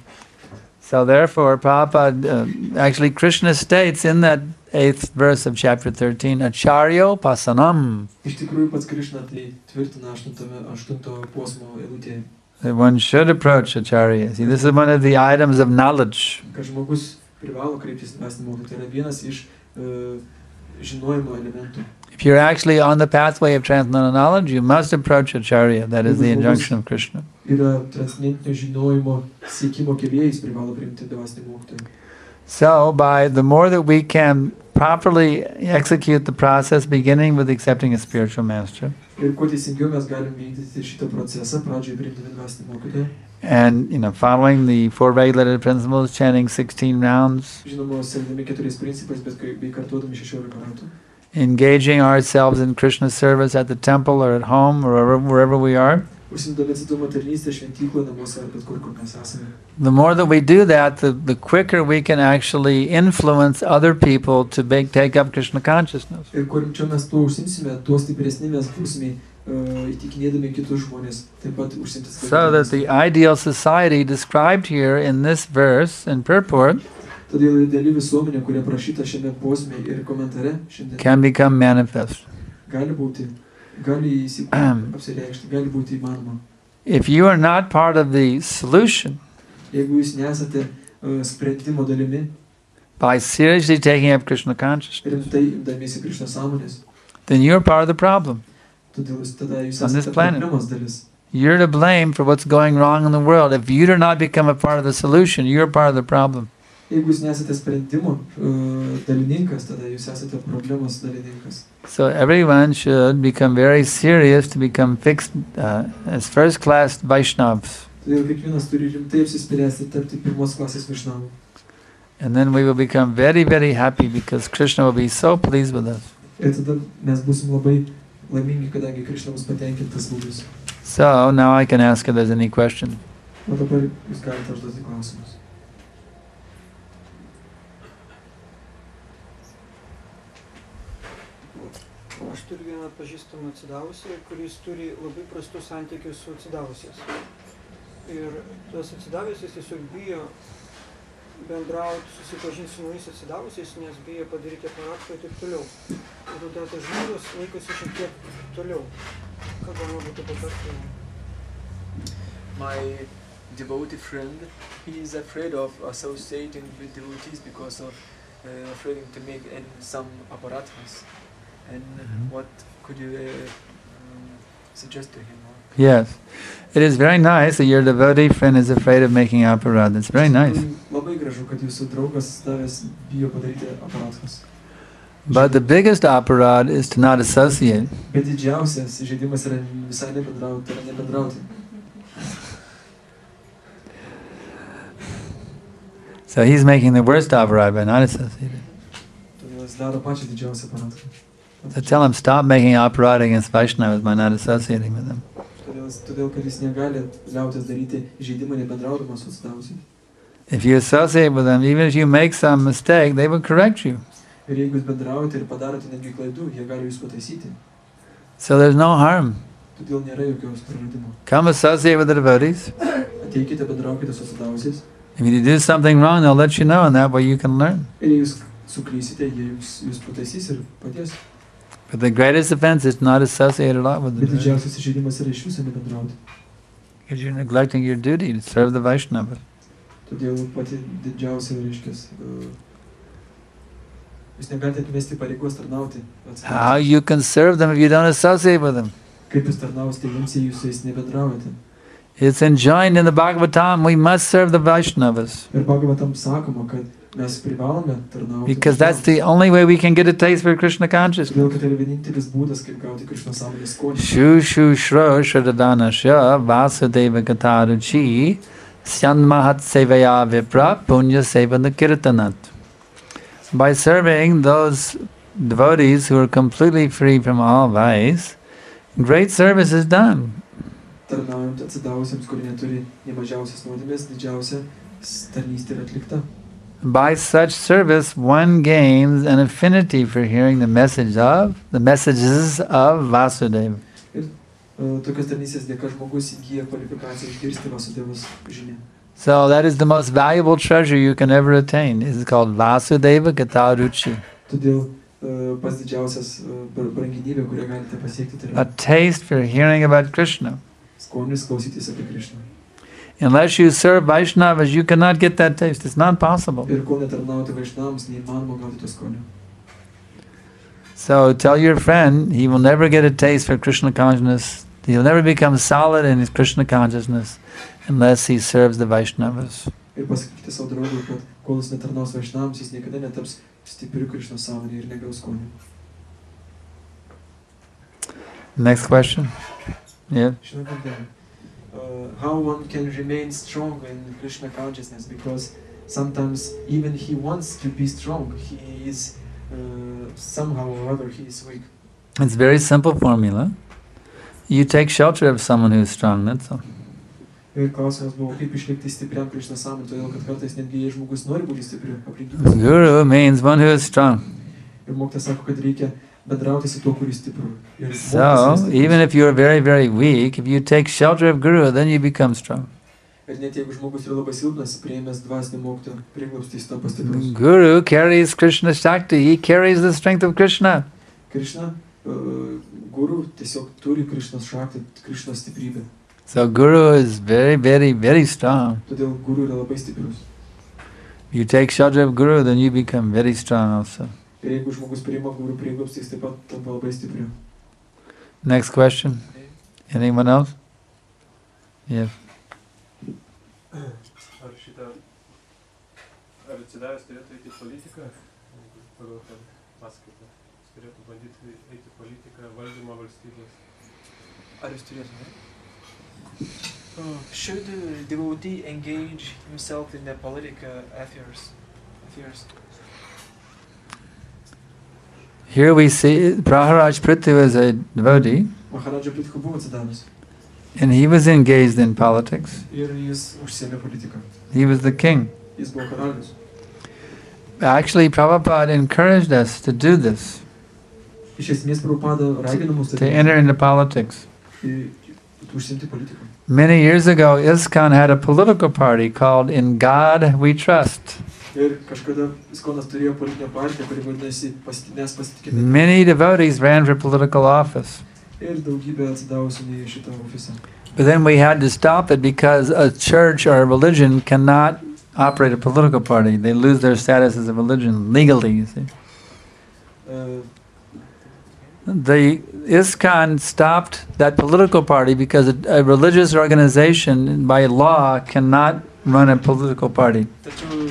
So therefore, Prabhupada, actually Krishna states in that 8th verse of chapter 13, Acharyo Pasanam. Iš tikrųjų, pats Krishna tai tvirtina 8 posmo eilutėje. That one should approach Acharya. See, this is one of the items of knowledge. Kad žmogus privalo kreiptis į dvasinį mokytoją, tai yra vienas iš žinojimo elementų. If you're actually on the pathway of transcendental knowledge, you must approach Acharya. That is the injunction of Krishna. Yra transcendentinio žinojimo siekimo keliais privalo priimti dvasinį mokytoją. So, by the more that we can properly execute the process, beginning with accepting a spiritual master, Ir kuo teisingiau mes galim vykdyti šitą procesą, pradžioje priimti dvasinį mokytoją. and following the 4 regulated principles, chanting 16 rounds, Žinoma, sekdami 4 principais, bet bei kartuodami 16 ratų. engaging ourselves in Krishna's service at the temple or at home or wherever we are. Užsimdami atsidumo tarnystę šventykloje, namuose ar bet kur mes esame. The more that we do that, the quicker we can actually influence other people to take up Krishna consciousness. Ir kuo rimčiau mes tuo užsimsime, tuo stipresni mes būsime įtikinėdami kitus žmonės, taip pat užsimtis. So that the ideal society described here in this verse and purport Todėl ideali visuomenė, kuria prašyta šiame posme ir komentare šiandien, can become manifest. gali būti, gali apsireikšti, gali būti įmanoma. If you are not part of the solution Jeigu jūs nesate sprendimo dalimi, by seriously taking up Krishna consciousness, rimtai imdamiesi Krishna sąmonės, then you're part of the problem. todėl tada jūs On this esate planet. problemos dalis. You're to blame for what's going wrong in the world. If you do not become a part of the solution, you're part of the problem. Jeigu jūs nesate sprendimo dalininkas, tada jūs esate problemos dalininkas. So everyone should become very serious to become fixed as first-class Vaishnavas. Todėl kiekvienas turi rimtai apsispręsti tapti pirmos klasės Vaishnavu. And then we will become very, very happy because Krishna will be so pleased with us. Ir tada mes būsim labai laimingi, kadangi Krishna bus patenkintas mumis. So now I can ask if there's any question. O dabar jūs galite užduoti klausimus. Aš turiu vieną pažįstamą atsidavusią, kuris turi labai prastus santykius su atsidavusiais. Ir tos atsidavusiais tiesiog bijo bendrauti, susipažinti su naujais atsidavusiais, nes bijo padaryti aparatą ir taip toliau. Ir tada tas žmogus laikosi šiek tiek toliau. Ką galima būtų patarti? My devotee friend, he is afraid of associating with devotees because of afraid to make some aparatas. And what could you suggest to him? Yes. It is very nice that your devotee friend is afraid of making aparat. That's very nice. Labai gražu, kad jūsų draugas tavęs bijo padaryti aparatus. But the biggest aparat is to not associate. Bet didžiausias žaidimas yra visai nebendrauti, yra nebendrauti. So he's making the worst aparat by not associating. Todėl jis daro pačią didžiausią aparatą. So tell him, stop making aparat against Vaishnavas by not associating with them. Todėl, kad jis negali liautis daryti žaidimą nebendraudamas su atsidavusiais. If you associate with them, even if you make some mistake, they will correct you. Ir jeigu jūs bendraujate ir padarote netgi klaidų, jie gali jūs pataisyti. So there's no harm. Todėl nėra jokios praradimo. Come associate with the devotees. Ateikite, bendraukite su atsidavusiais. If you do something wrong, they'll let you know, and that way you can learn. Ir jei jūs suklysite, jie jūs pataisys ir padės. But the greatest offense is not associate a lot with Bet them. didžiausias žaidimas yra iš viso nebendrauti. Because you're neglecting your duty to serve the Vaishnava. Todėl pati didžiausia reiškia, jūs negalite atmesti pareigos tarnauti. How you can serve them if you don't associate with them? Kaip jūs tarnausite jiems, jei jūs su jais nebendraujate? It's enjoined in the Bhagavatam, we must serve the Vaishnavas. Ir Bhagavatam sakoma, kad mes privalome tarnauti. Because that's the only way we can get a taste for Krishna consciousness. Todėl, kad tai yra vienintelis būdas, kaip gauti Krishna sąmonės skonį. Shu shu shro shradadhanasya vasudeva gataruchi syanmahat sevaya vipra punya sevana kirtanat. By serving those devotees who are completely free from all vice, great service is done. Tarnaujant atsidavusiems, kurie neturi nė mažiausias nuodėmės, didžiausia tarnystė yra atlikta. By such service, one gains an affinity for hearing the messages of Vasudeva. Ir tokios tarnystės dėka žmogus įgyja kvalifikaciją išgirsti Vasudevos žinią. So that is the most valuable treasure you can ever attain. It's called Vasudeva Gataruchi. Todėl pats didžiausias brangenybė, kurią galite pasiekti, tai A yra taste for hearing about Krishna. skonis klausytis apie Krishną. Unless you serve Vaishnavas, you cannot get that taste. It's not possible. Ir kol netarnauti Vaishnavams, neįmanoma gauti to skonio. So tell your friend he will never get a taste for Krishna consciousness. He'll never become solid in his Krishna consciousness unless he serves the Vaishnavas. Ir pasakykite savo draugui, kad kol jis netarnaus Vaishnavams, jis niekada netaps stipriu Krishna sąmonė ir negaus skonio. Next question. Yeah. How one can remain strong in Krishna consciousness, because sometimes even he wants to be strong, he is somehow or other he is weak. It's a very simple formula. You take shelter of someone who is strong, that's all. Ir klausimas buvo, kaip išlikti stipriam Krishna sąmonė, todėl kad kartais netgi jei žmogus nori būti stipriu aplinkybės. Guru means one who is strong. Ir mokytojas sako, kad reikia bendrauti su tuo, kuris stipru. So, even if you are very, very weak, if you take shelter of Guru, then you become strong. Ir net jeigu žmogus yra labai silpnas, priėmęs dvasinį mokytoją prieglobstį, jis tampa stiprus. Guru carries Krishna Shakti, he carries the strength of Krishna. Krishna, Guru tiesiog turi Krishna Shakti, Krishna stiprybę. So Guru is very, very, very strong. Todėl Guru yra labai stiprus. If you take shelter of Guru, then you become very strong also. Ir jeigu žmogus priima Guru prieglobstį, jis taip pat tampa labai stipriu. Next question. Anyone else? Yes. Ar atsidavęs turėtų eiti į politiką, pagal tą paskaitą, jis turėtų bandyti eiti į politiką, valdymą valstybės? Ar jis turėtų, ne? Should the devotee engage himself in the political affairs? Here we see Praharaj Prithu is a devotee, Maharaja Prithu buvo atsidavęs. and he was engaged in politics. Ir jis užsiėmė politiką. He was the king. Jis buvo karalius. Actually, Prabhupada encouraged us to do this. Iš esmės Prabhupada ragina mus to enter into politics. užsiimti politiką. Many years ago, ISKCON had a political party called In God We Trust. Ir kažkada ISKCONas turėjo politinę partiją, kuri vadinasi Mes pasitikime. Many devotees ran for political office. Ir daugybė atsidavusių į šitą ofisą. But then we had to stop it because a church or a religion cannot operate a political party. They lose their status as a religion legally, you see. The ISKCON stopped that political party because a religious organization by law cannot run a political party. Tačiau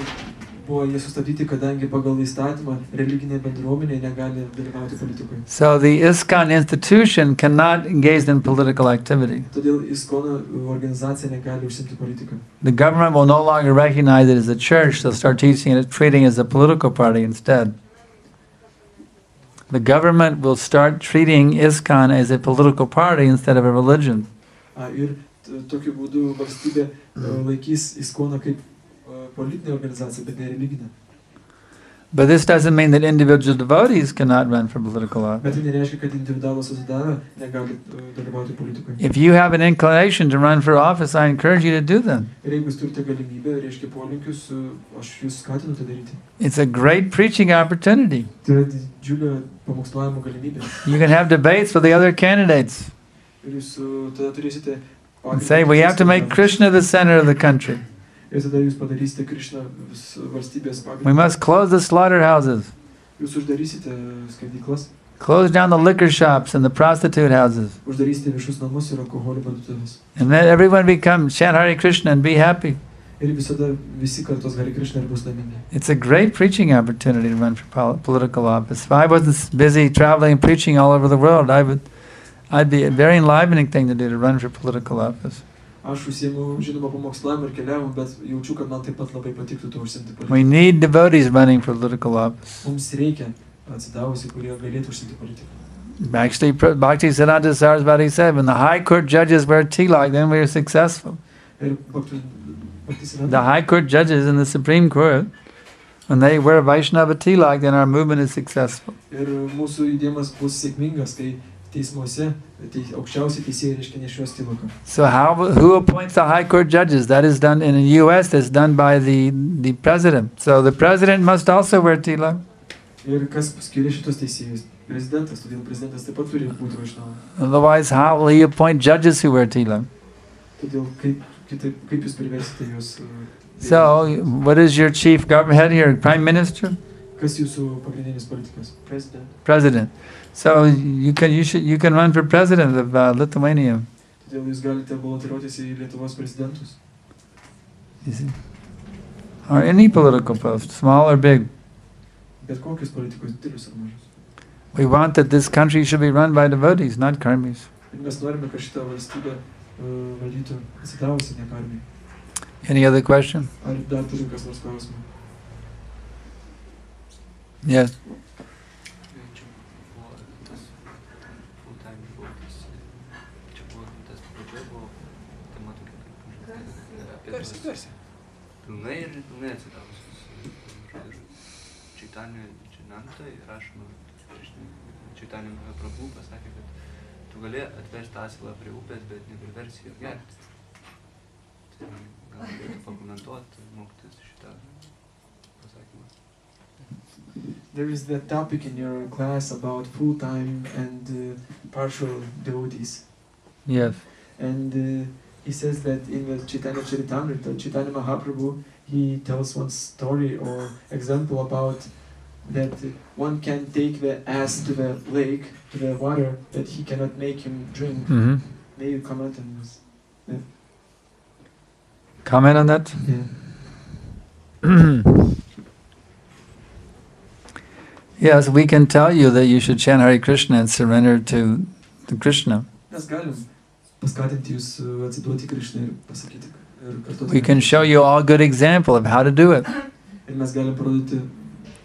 buvo jie sustabdyti, kadangi pagal įstatymą religinė bendruomenė negali dalyvauti politikoje. So the ISKCON institution cannot engage in political activity. Todėl ISKCON organizacija negali užsiimti politiką. The government will no longer recognize it as a church. They'll start teaching it, treating it as a political party instead. The government will start treating ISKCON as a political party instead of a religion. Ir tokiu būdu valstybė laikys ISKCON kaip politinė organizacija, bet ne religinė. But this doesn't mean that individual devotees cannot run for political office. Bet tai nereiškia, kad individualūs atsidavę negali dalyvauti politikoje. If you have an inclination to run for office, I encourage you to do that. Ir jeigu jūs turite galimybę, reiškia polinkius, aš jūs skatinu tai daryti. It's a great preaching opportunity. Tai yra didžiulė pamokslavimo galimybė. You can have debates with the other candidates. Ir jūs tada turėsite And say, we have to make Krishna the center of the country. Ir tada jūs padarysite Krishna valstybės pagrindą. We must close the slaughterhouses. Jūs uždarysite skerdyklas. Close down the liquor shops and the prostitute houses. Uždarysite viešus namus ir alkoholio parduotuves. And let everyone become chant Hare Krishna and be happy. Ir visada visi kartos Hare Krishna ir bus laimingi. It's a great preaching opportunity to run for political office. If I wasn't busy traveling and preaching all over the world, I'd be a very enlivening thing to do to run for political office. Aš užsiėmiau, žinoma, pamokslavimu ir keliavimu, bet jaučiu, kad man taip pat labai patiktų to užsiimti politiką. We need devotees running for political office. Mums reikia atsidavusių, kurie galėtų užsiimti politiką. Actually, Bhaktisiddhanta Sarasvati said, when the high court judges wear tilak, then we are successful. Ir The high court judges in the Supreme Court, when they wear Vaishnava tilak, then our movement is successful. Ir mūsų judėjimas bus sėkmingas, kai teismuose aukščiausi teisėjai reiškia nešios tilaką. So who appoints the high court judges? That is done in the U.S. That's done by the president. So the president must also wear tilak. Ir kas skiria šitos teisėjus? Prezidentas, todėl prezidentas taip pat turi būti Vaishnava. Otherwise, how will he appoint judges who wear tilak? Todėl kaip jūs priversite juos? So, what is your chief government head here? Prime Minister? Kas jūsų pagrindinis politikas? President. So you can run for president of Lithuania. Todėl jūs galite balotiruotis į Lietuvos prezidentus. Or any political post, small or big. Bet kokius politikos, didelius ar mažus. We want that this country should be run by devotees, not karmis. Ir mes norime, kad šitą valstybę valdytų atsidavusi, ne karmiai. Any other question? Ar dar turi kas nors klausimą? Yes. Garsiai. Pilnai atsidavusius. Čaitanio rašoma, Čaitanio Prabhu pasakė, kad tu gali atvežti asilą prie upės, bet nepriversi jo gerti. Tai gal galėtų pakomentuoti, mokytis šitą pasakymą. There is that topic in your class about full-time and partial devotees. Yes. And he says that in the Chaitanya Charitamrita, Chaitanya Mahaprabhu, he tells one story or example about that one can take the ass to the lake, to the water, that he cannot make him drink. Mm-hmm. May you comment on this? Yeah. Comment on that? Yeah. Yes, we can tell you that you should chant Hare Krishna and surrender to Krishna. Mes galim paskatinti jūs atsiduoti Krishnai ir pasakyti ir kartu. We can show you all good example of how to do it. Ir mes galim parodyti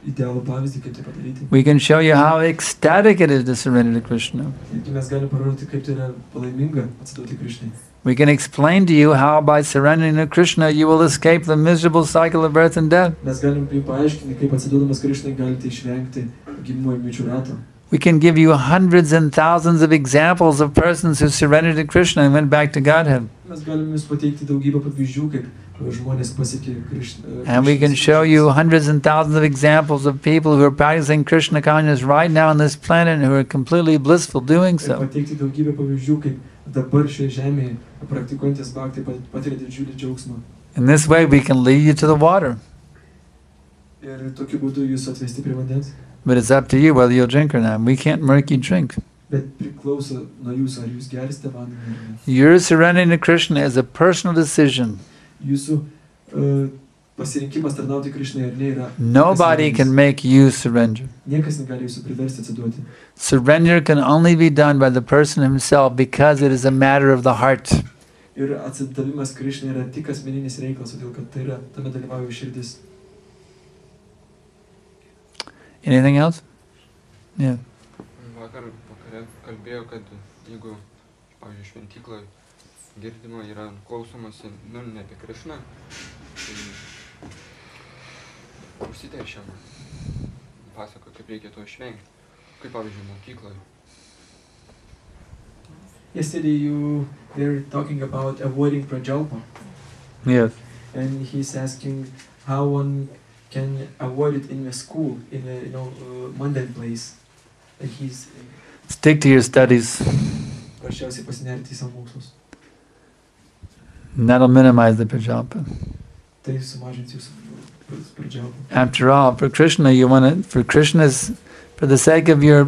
idealų pavyzdį, kaip tai padaryti. We can show you how ecstatic it is to surrender to Krishna. Ir mes galim parodyti, kaip tai yra palaiminga atsiduoti Krishnai. We can explain to you how by surrendering to Krishna you will escape the miserable cycle of birth and death. Mes galim paaiškinti, kaip atsiduodamas Krishnai galite išvengti gimimo ir mirčių rato. We can give you hundreds and thousands of examples of persons who surrendered to Krishna and went back to Godhead. Mes galime jums pateikti daugybę pavyzdžių, kaip žmonės pasiekė Krishna. And we can show you hundreds and thousands of examples of people who are practicing Krishna consciousness right now on this planet and who are completely blissful doing so. Pateikti daugybę pavyzdžių, kaip dabar šioje žemėje praktikuojantis bhakti patiria didžiulį džiaugsmą. In this way we can lead you to the water. Ir tokiu būdu jūs atvesti prie vandens. But it's up to you whether you'll drink or not. We can't make you drink. Bet priklauso nuo jūsų, ar jūs gersite vandenį ar ne. Your surrendering to Krishna is a personal decision. Jūsų pasirinkimas tarnauti Krishnai ar ne yra. Nobody can make you surrender. Niekas negali jūsų priversti atsiduoti. Surrender can only be done by the person himself because it is a matter of the heart. Ir atsidavimas Krishnai yra tik asmeninis reikalas, todėl kad tai yra, tame dalyvauja širdis. Anything else? Yeah. Vakare kalbėjau, kad jeigu, pavyzdžiui, šventykloje girdima yra klausomasi, ne apie Krishną, tai užsiteršiama. Pasako, kaip reikia to išvengti. Kaip, pavyzdžiui, mokykloje. Yesterday you were talking about avoiding prajalpa. Yes. And he's asking how one can avoid it in a school, in a mundane place. Like he's Stick to your studies. prašiausiai pasinerti į savo mokslus. And that'll minimize the prajalpa. Tai sumažins jūsų prajalpą. After all, for Krishna, for the sake of your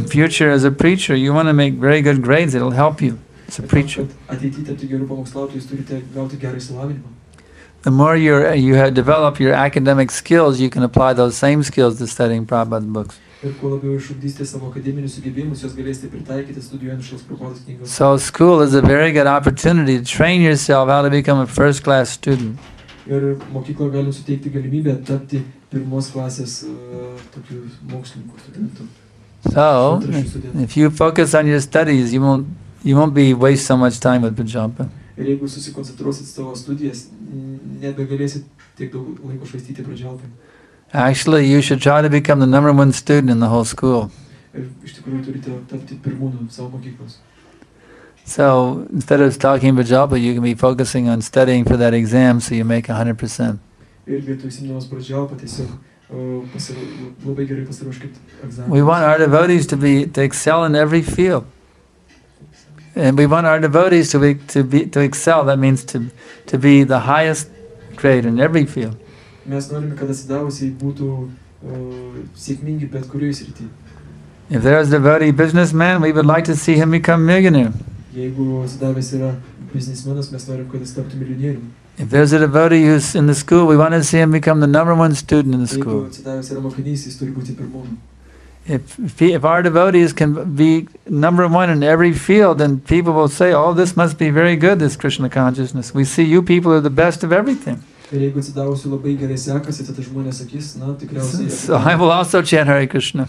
future as a preacher, you want to make very good grades. It'll help you as a preacher. Ateityje tapti gerų pamokslautojų, jūs turite gauti gerą išsilavinimą. The more you have developed your academic skills, you can apply those same skills to studying Prabhupada's books. Ir kuo labiau išugdysite savo akademinius sugebėjimus, jūs galėsite pritaikyti studijuojant šios Prabhupados knygos. So school is a very good opportunity to train yourself how to become a first-class student. Ir mokykla gali suteikti galimybę tapti pirmos klasės tokių mokslininkų studentų. So, if you focus on your studies, you won't be waste so much time with prajalpa. Ir jeigu susikoncentruosit savo studijas, nebegalėsit tiek daug laiko švaistyti prajalpai. Actually, you should try to become the #1 student in the whole school. Ir iš tikrųjų turite tapti pirmūnu savo mokyklos. So, instead of talking prajalpa, you can be focusing on studying for that exam so you make 100%. Ir vietoj užsiimdamas prajalpą tiesiog labai gerai pasiruoškit egzaminą. We want our devotees to excel in every field. And we want our devotees to excel. That means to be the highest grade in every field. Mes norime, kad atsidavusiai būtų sėkmingi bet kurioje srityje. If there's a devotee businessman, we would like to see him become millionaire. Jeigu atsidavęs yra biznismenas, mes norim, kad jis taptų milijonieriumi. If there's a devotee who's in the school, we want to see him become the #1 student in the school. Jeigu atsidavęs yra mokinys, jis turi būti pirmūnu. If our devotees can be #1 in every field, then people will say, "Oh, this must be very good, this Krishna consciousness. We see you people are the best of everything." Ir jeigu atsidavusiu labai gerai sekasi, tada žmonės sakys, na, tikriausiai... So I will also chant Hare Krishna.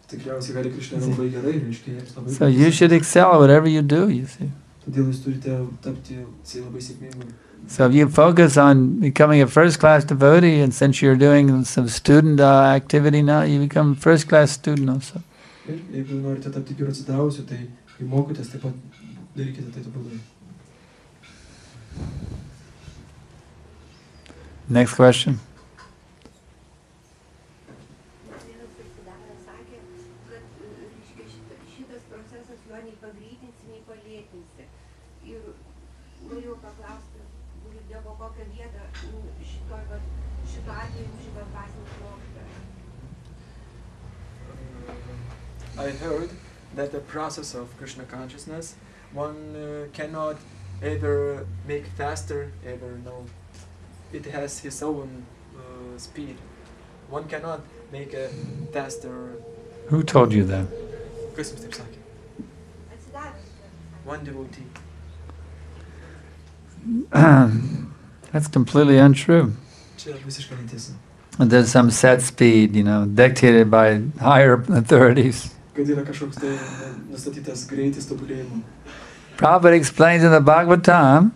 Tikriausiai gali Krishna labai gerai, reiškia jiems labai... So you should excel at whatever you do, you see. Todėl jūs turite tapti labai sėkmingu. So if you focus on becoming a first-class devotee, and since you're doing some student activity now, you become a first-class student also. Ir jeigu norite tapti geru atsidavusiu, tai kai mokotės, taip pat darykite tai tobulai. Next question. I heard that the process of Krishna consciousness, one cannot ever make faster, ever it has his own speed. One cannot make a faster... Who told you that? Kas jums taip sakė? One devotee. That's completely untrue. Čia visiškai netiesa. And there's some set speed, dictated by higher authorities. Kad yra kažkoks tai nustatytas greitis tobulėjimo. Prabhupada explains in the Bhagavatam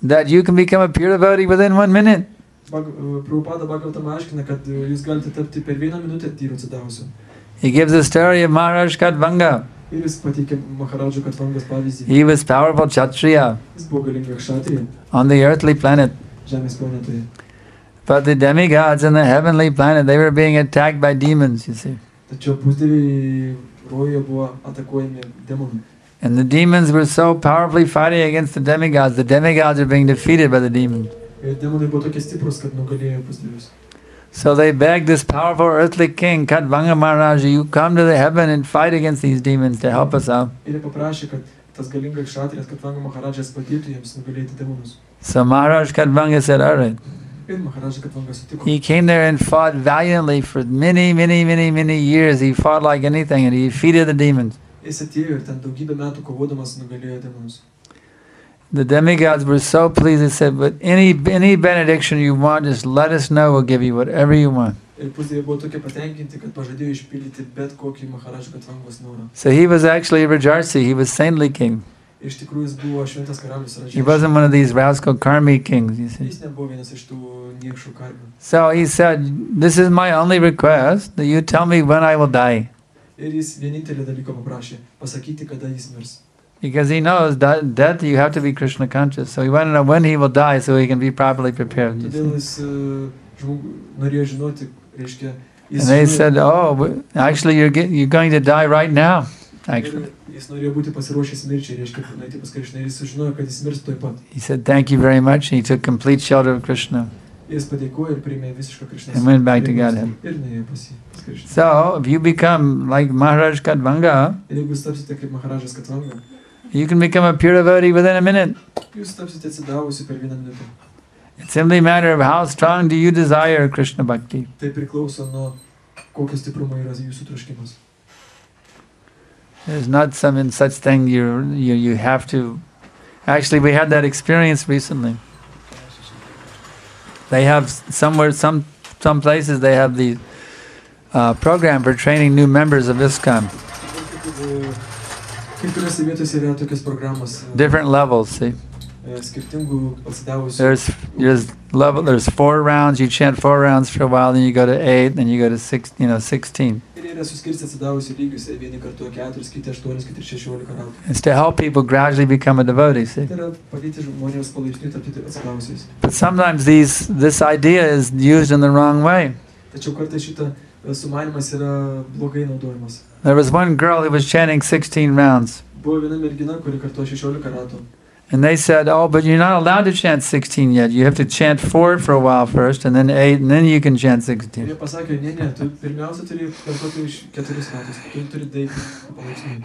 that you can become a pure devotee within 1 minute. Prabhupada Bhagavatam aiškina, kad jūs galite tapti per 1 minutę tyru atsidavusiu. He gives the story of Maharaj Khatvanga. Ir jis pateikė Maharadžo Khatvangos pavyzdį. He was powerful Kshatriya Jis buvo galinga Kshatrija on the earthly planet. Žemės planetoje. But the demigods on the heavenly planet, they were being attacked by demons, you see. Tačiau pusdieviai rojuje buvo atakuojami demonų. And the demons were so powerfully fighting against the demigods. The demigods are being defeated by the demons. Ir demonai buvo tokie stiprus, kad nugalėjo pusdievius. So they begged this powerful earthly king, Khatvanga Maharaj, you come to the heaven and fight against these demons to help us out. Ir jie paprašė, kad tas galingas Kshatrijas Khatvanga Maharadžas padėtų jiems nugalėti demonus. So Maharaj Khatvanga said, all right. Ir Maharadža Khatvanga sutiko. He came there and fought valiantly for many years. He fought like anything and he defeated the demons. Jis atėjo ir ten daugybę metų kovodamas nugalėjo demonus. The demigods were so pleased. They said, but any benediction you want, just let us know. We'll give you whatever you want. Ir pusdieviai buvo tokie patenkinti, kad pažadėjo išpildyti bet kokį Maharadžo Khatvangos norą. So he was actually a Rajarsi. He was saintly king. Iš tikrųjų jis buvo šventas karalius He Rajarsi. wasn't one of these rascal karmi kings, you see. Jis nebuvo vienas iš tų niekšų karmių. So he said, this is my only request, that you tell me when I will die. Ir jis vienintelį dalyką paprašė – pasakyti, kada jis mirs. Because he knows that death, you have to be Krishna conscious. So he wanted to know when he will die so he can be properly prepared. You Todėl see. jis norėjo žinoti, reiškia, jis And they said, oh, actually you're going to die right now. Actually. Jis norėjo būti pasiruošęs mirčiai, reiškia, nueiti pas Krishną. Ir jis sužinojo, kad jis mirs tuoj pat. He said, thank you very much. And he took complete shelter of Krishna Jis padėkojo ir priėmė visišką Krishną. and went back to Godhead. Ir nuėjo pas Krishną. So if you become like Maharaj Khatvanga, Ir jeigu jūs tapsite kaip Maharadžas Khatvanga, you can become a pure devotee within a minute. jūs tapsite atsidavusi per vieną minutę. It's simply a matter of how strong do you desire Krishna bhakti. Tai priklauso nuo kokio stiprumo yra jūsų troškimas. There's not some such thing you have to. Actually, we had that experience recently. They have some places they have the program for training new members of ISKCON. Kai kuriuose vietose yra tokios programos. Different levels, see. Skirtingų atsidavusių. There's 4 rounds. You chant 4 rounds for a while, then you go to 8, then you go to 16. Ir yra suskirstę atsidavusių lygius. Vieni kartuoja 4, kiti 8, kiti 16 ratų. It's to help people gradually become a devotee, see. Tai yra padėti žmonėms palaipsniui tapti atsidavusiais. But sometimes this idea is used in the wrong way. Tačiau kartais šitą sumanimas yra blogai naudojamas. There was one girl who was chanting 16 rounds. Buvo viena mergina, kuri kartuoja 16 ratų. And they said, oh, but you're not allowed to chant 16 yet. You have to chant 4 for a while first, and then 8, and then you can chant 16. Jie pasakė, ne, tu pirmiausia turi kartuoti 4 ratus, tu turi daryti palaipsniui.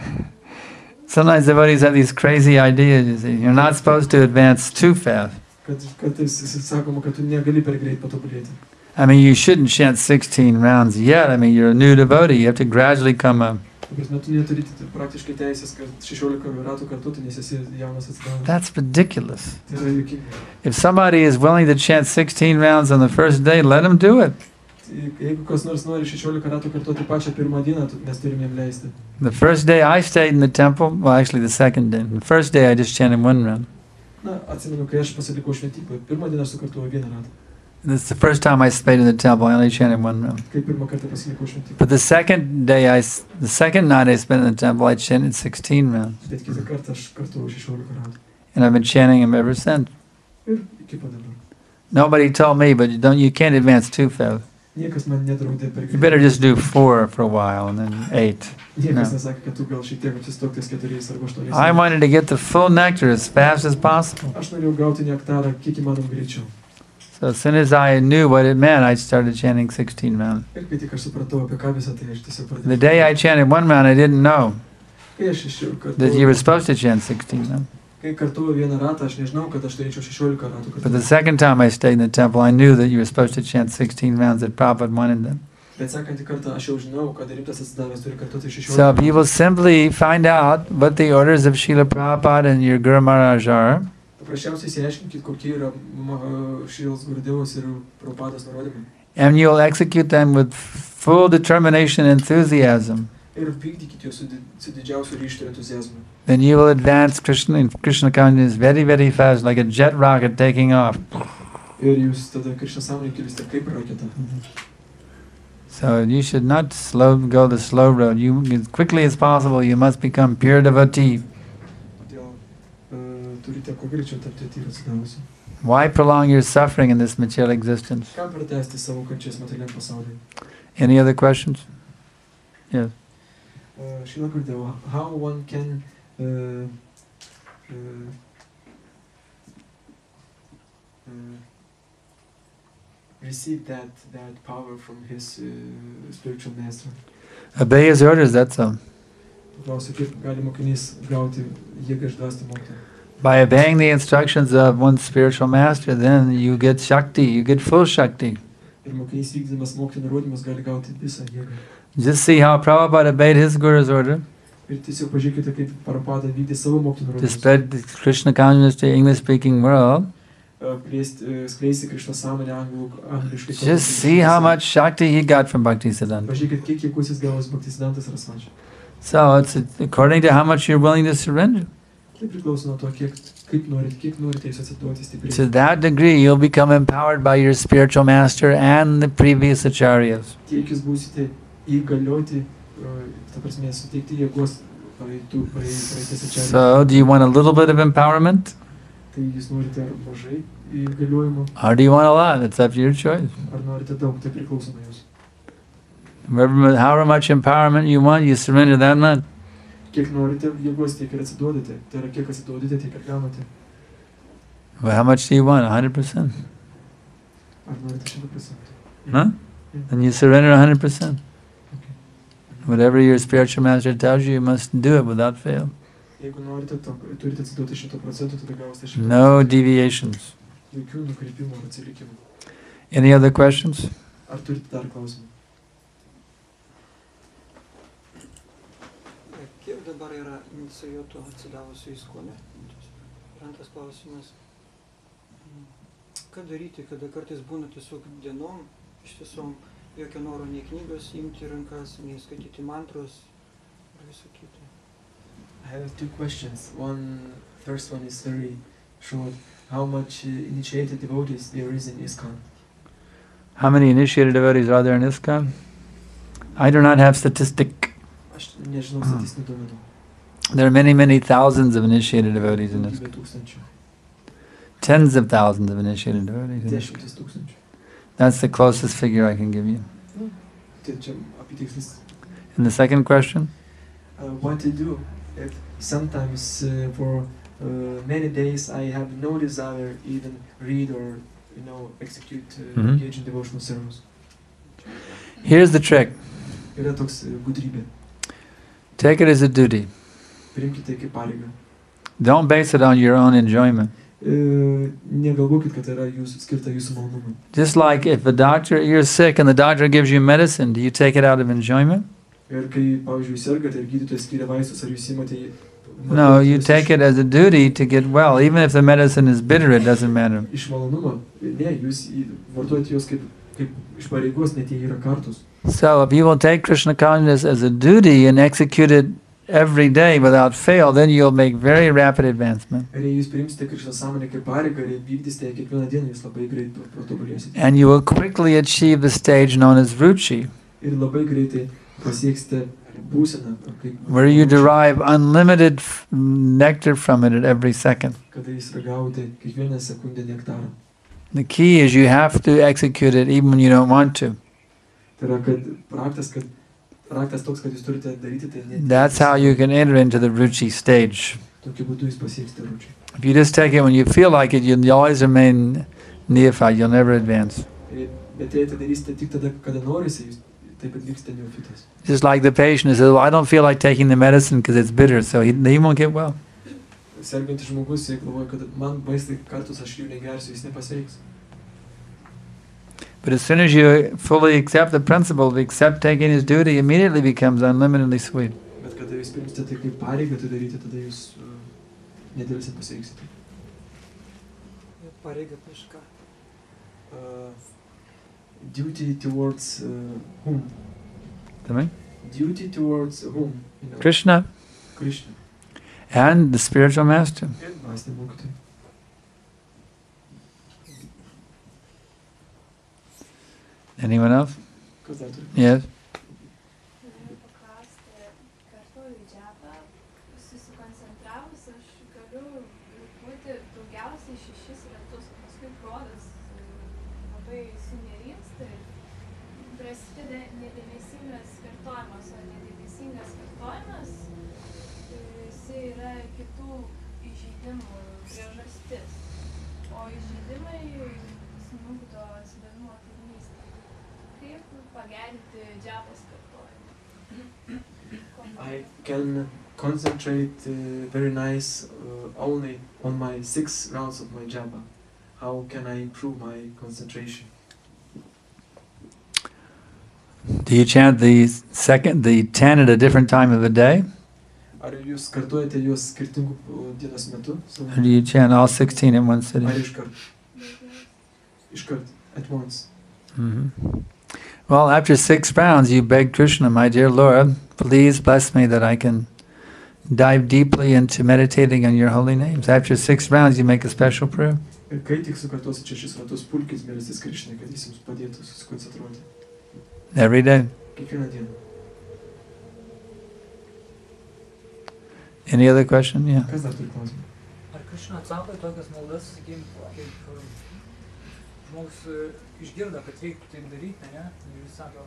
Sometimes devotees have these crazy ideas, you see. You're not supposed to advance too fast. Kartais sakoma, kad tu negali per greit patobulėti. I mean, you shouldn't chant 16 rounds yet. I mean, you're a new devotee. You have to gradually come up. That's ridiculous. If somebody is willing to chant 16 rounds on the first day, let him do it. The first day I stayed in the temple, well, actually the second day. The first day I just chanted 1 round. This is the first time I stayed in the temple. I only chanted 1 round. But the second night I spent in the temple, I chanted 16 rounds. And I've been chanting them ever since. Nobody told me, but you can't advance too fast. You better just do 4 for a while and then 8. No. I wanted to get the full nectar as fast as possible. So as soon as I knew what it meant, I started chanting 16 rounds. The day I chanted 1 round, I didn't know that you were supposed to chant 16 rounds. But the second time I stayed in the temple, I knew that you were supposed to chant 16 rounds, that Prabhupada wanted them. So if you will simply find out what the orders of Srila Prabhupada and your Guru Maharaj are, and you'll execute them with full determination and enthusiasm, then you will advance Krishna consciousness very, very fast, like a jet rocket taking off. So you should not go the slow road. You, as quickly as possible, you must become pure devotee. Turite kuo greičiau tapti tyru atsidavusiu. Why prolong your suffering in this material existence? Kam pratęsti savo kančias materialiam pasauliui? Any other questions? Yes. Srila Gurudeva, how one can receive that power from his spiritual master? Obey his orders, that's all. Paklausiu, kaip gali mokinys gauti jėgą iš dvasinio mokytojo? By obeying the instructions of one's spiritual master, then you get Shakti, you get full Shakti. Ir mokinys vykdydamas mokytojo nurodymus gali gauti visą jėgą. Just see how Prabhupada obeyed his Guru's order. Ir tiesiog pažiūrėkite, kaip Prabhupada vykdė savo mokytojo To nurodymus. spread the Krishna consciousness to English-speaking world. Skleisti Krishna sąmonę angliškai. Just see how much Shakti he got from Bhaktisiddhanta. Pažiūrėkite, kiek jėgos jis gavo iš Bhaktisiddhantas Sarasvati. So it's according to how much you're willing to surrender. Tai priklauso nuo to, kiek norite jūs atsiduoti stipriai. To that degree, you'll become empowered by your spiritual master and the previous acharyas. Tiek jūs būsite įgalioti, ta prasme, suteikti jėgos praeities acharyas. So, do you want a little bit of empowerment? Tai jūs norite ar mažai įgaliojimo, Or do you want a lot? It's up to your choice. ar norite daug, tai priklauso nuo jūsų. However much empowerment you want, you surrender that much. Kiek norite jėgos, tiek ir atsiduodate. Tai yra, kiek atsiduodate, tiek ir gaunate. Well, how much do you want? 100%. Ar norite 100%? Huh? And you surrender 100%. Whatever your spiritual master tells you, you must do it without fail. Jeigu norite to, turite atsiduoti 100%, tada gausite 100%. No deviations. Jokių nukrypimų ar atsilikimų. Any other questions? Ar turite dar klausimų? Kiek dabar yra inicijuotų atsidavusių ISKCON'e? Antras klausimas. Ką daryti, kada kartais būna tiesiog dienom, ištisom, jokio noro nei knygas imti rankas, nei skaityti mantros ir visą kitą. I have two questions. First one is very short. How much initiated devotees there is in ISKCON? How many initiated devotees are there in ISKCON? I do not have statistic. Aš nežinau statistinių duomenų. There are many, many thousands of initiated devotees in ISKCON. Daugybė tūkstančių. Tens of thousands of initiated devotees in ISKCON. 10 tūkstančių. That's the closest figure I can give you. Tai čia apytikslis. And the second question? What to do if sometimes for many days I have no desire even read or execute engage in devotional service. Here's the trick. Yra toks gudrybė. Take it as a duty. Priimkite kaip pareigą. Don't base it on your own enjoyment. Negalvokit, kad yra skirta jūsų malonumui. Just like if you're sick and the doctor gives you medicine, do you take it out of enjoyment? Ir kai, pavyzdžiui, sergate ir gydytojas skiria vaistus, ar jūs imate No, you take it as a duty to get well. Even if the medicine is bitter, it doesn't matter. Iš malonumo, ne, jūs vartojate juos kaip iš pareigos, net jie yra kartus. So if you will take Krishna consciousness as a duty and execute it every day without fail, then you'll make very rapid advancement. Ir jei jūs priimsite Krishna sąmonę kaip pareigą ir vykdysite kiekvieną dieną, jūs labai greit patobulėsite. And you will quickly achieve the stage known as ruchi, Ir labai greitai pasieksite būseną, where you derive unlimited nectar from it at every second. kada jūs ragaujate kiekvieną sekundę nektarą. The key is you have to execute it even when you don't want to. Tai yra, kad raktas toks, kad jūs turite daryti, tai ne. That's how you can enter into the ruchi stage. Tokiu būdu jūs pasieksite ručių. If you just take it when you feel like it, you'll always remain neophyte, you'll never advance. Bet jei tai darysite tik tada, kada norisi, jūs taip pat liksite neofitas. Just like the patient who says, well, I don't feel like taking the medicine because it's bitter, so he won't get well. Sergantis žmogus, jei galvoja, kad man vaistai kartus aš jų negersiu, jis nepasveiks. But as soon as you fully accept the principle of accept taking his duty, immediately becomes unlimitedly sweet. Bet kada jūs priimsite tai kaip pareigą tai daryti, tada jūs nedėlsiant pasveiksite. Pareiga prieš ką? Duty towards whom? Duty towards whom? Krishna Krishna. and the spiritual master. Ir dvasiniai mokytojai. Anyone else? Kas dar turi? Yes. Noriu paklausti, kartuoju džepą, susikoncentravus, aš galiu būti daugiausiai 6 ratus, paskui protas labai sunerimsta ir prasideda nedėmesingas kartojimas, o nedėmesingas kartojimas jisai yra kitų įžeidimų priežastis, o įžeidimai smugdo atsidavimo tarnystę. Kaip pagerinti džepos kartojimą? I can concentrate very nice only on my 6 rounds of my japa. How can I improve my concentration? Do you chant the 10 at a different time of the day? Ar jūs kartuojate juos skirtingų dienos metu? Or do you chant all 16 in one sitting? Ar iškart? Iškart, at once. Well, after 6 rounds, you beg Krishna, my dear Lord, please bless me that I can dive deeply into meditating on your holy names. After 6 rounds, you make a special prayer. Ir kai tik sukartosit 6 ratus, pulkis melstis Krishnai, kad jis jums padėtų susikoncentruoti. Every day. Kiekvieną dieną. Any other question? Yeah. Kas dar turi klausimą? Ar Krishna atsako į tokias maldas, sakykim, kaip žmogus išgirda, kad reiktų taip daryti, ne? Ir jis sako,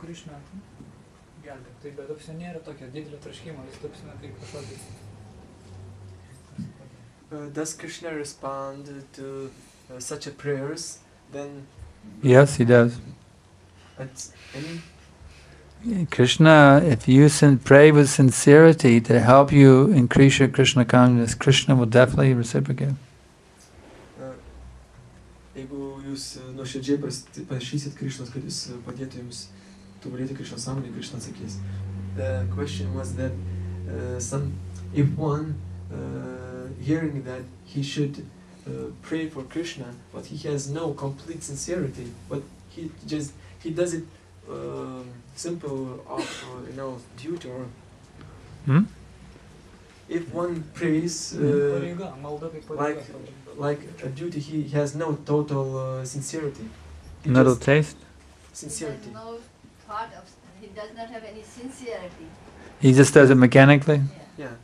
Krishna, gelbėk. Tai bet apsi nėra tokio didelio traškimo, jis tapsime kaip kažkokį. Does Krishna respond to such a prayers? Then Yes, he does. at any Krishna, if you pray with sincerity to help you increase your Krishna consciousness, Krishna will definitely reciprocate. Jeigu jūs nuoširdžiai prašysit Krishnos, kad jis padėtų jums tobulėti Krishnos sąmonėje, Krishna atsakys. The question was that if one hearing that he should pray for Krishna, but he has no complete sincerity, but he does it simple of duty or if one prays like a duty, he has no total sincerity. Little taste? Sincerity. No thought of, he does not have any sincerity. He just does it mechanically? Yeah.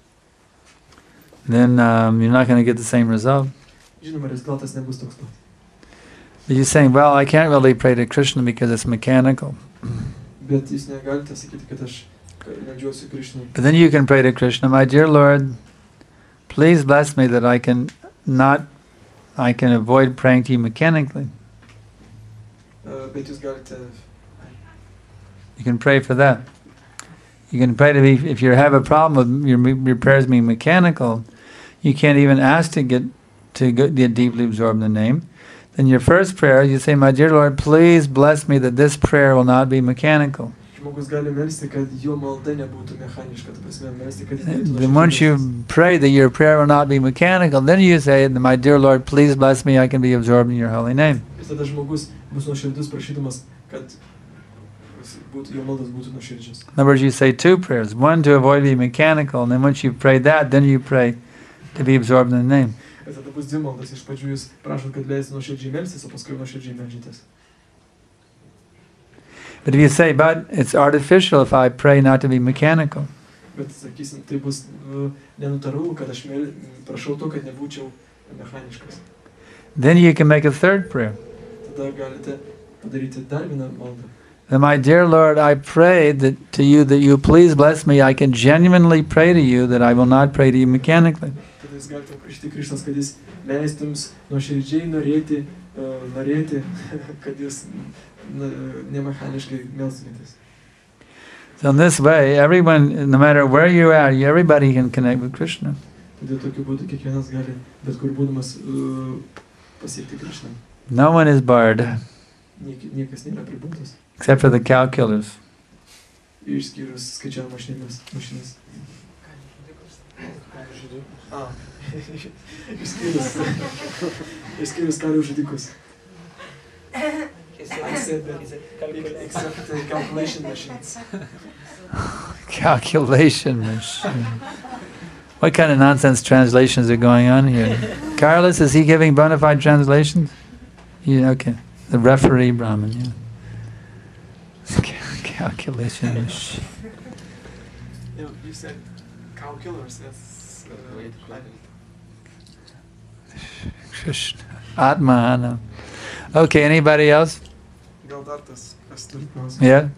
Then you're not going to get the same result. Žinoma, rezultatas nebus toks pat. But you're saying, well, I can't really pray to Krishna because it's mechanical. Bet jūs negalite sakyti, kad aš meldžiuosi Krishnai. But then you can pray to Krishna, my dear Lord, please bless me that I can avoid praying to you mechanically. Bet jūs galite. You can pray for that. You can pray to be, if you have a problem with your prayers being mechanical, you can't even ask to get deeply absorbed in the name. Then your first prayer, you say, my dear Lord, please bless me that this prayer will not be mechanical. Žmogus gali melsti, kad jo malda nebūtų mechaniška, ta prasme, melsti, kad Then once you pray that your prayer will not be mechanical, then you say, my dear Lord, please bless me, I can be absorbed in your holy name. Ir tada žmogus bus nuoširdus prašydamas, kad jo maldas būtų nuoširdžios. In other words, you say 2 prayers. One to avoid being mechanical, and then once you pray that, then you pray to be absorbed in the name. Ir tada bus 2 maldas. Iš pradžių jūs prašot, kad leistų nuoširdžiai melstis, o paskui nuoširdžiai meldžiatės. But if you say, but it's artificial if I pray not to be mechanical. Bet, sakysim, tai bus nenatūralu, kad aš prašau to, kad nebūčiau mechaniškas. Then you can make a 3rd prayer. Tada galite padaryti dar vieną maldą. And my dear Lord, I pray to you that you please bless me. I can genuinely pray to you that I will not pray to you mechanically. Tada jūs galite prašyti Krishnos, kad jis leistų jums nuoširdžiai norėti, kad jūs nemechaniškai melstumėtės. So in this way, everyone, no matter where you are, everybody can connect with Krishna. Todėl tokiu būdu kiekvienas gali, bet kur būdamas, pasiekti Krishną. No one is barred, Niekas nėra apribotas. except for the calculus. Išskyrus skaičiavimo mašinas. Išskyrus karių žudikus. I said that except the calculation machines. Calculation machine. What kind of nonsense translations are going on here? Carlos, is he giving bona fide translations? Yeah, okay. The referee Brahmin, yeah. Calculation machine. You said calculus, that's Krishna. Atmana. Okay, anybody else? gal dar tas, kas turi klausimą. Yeah?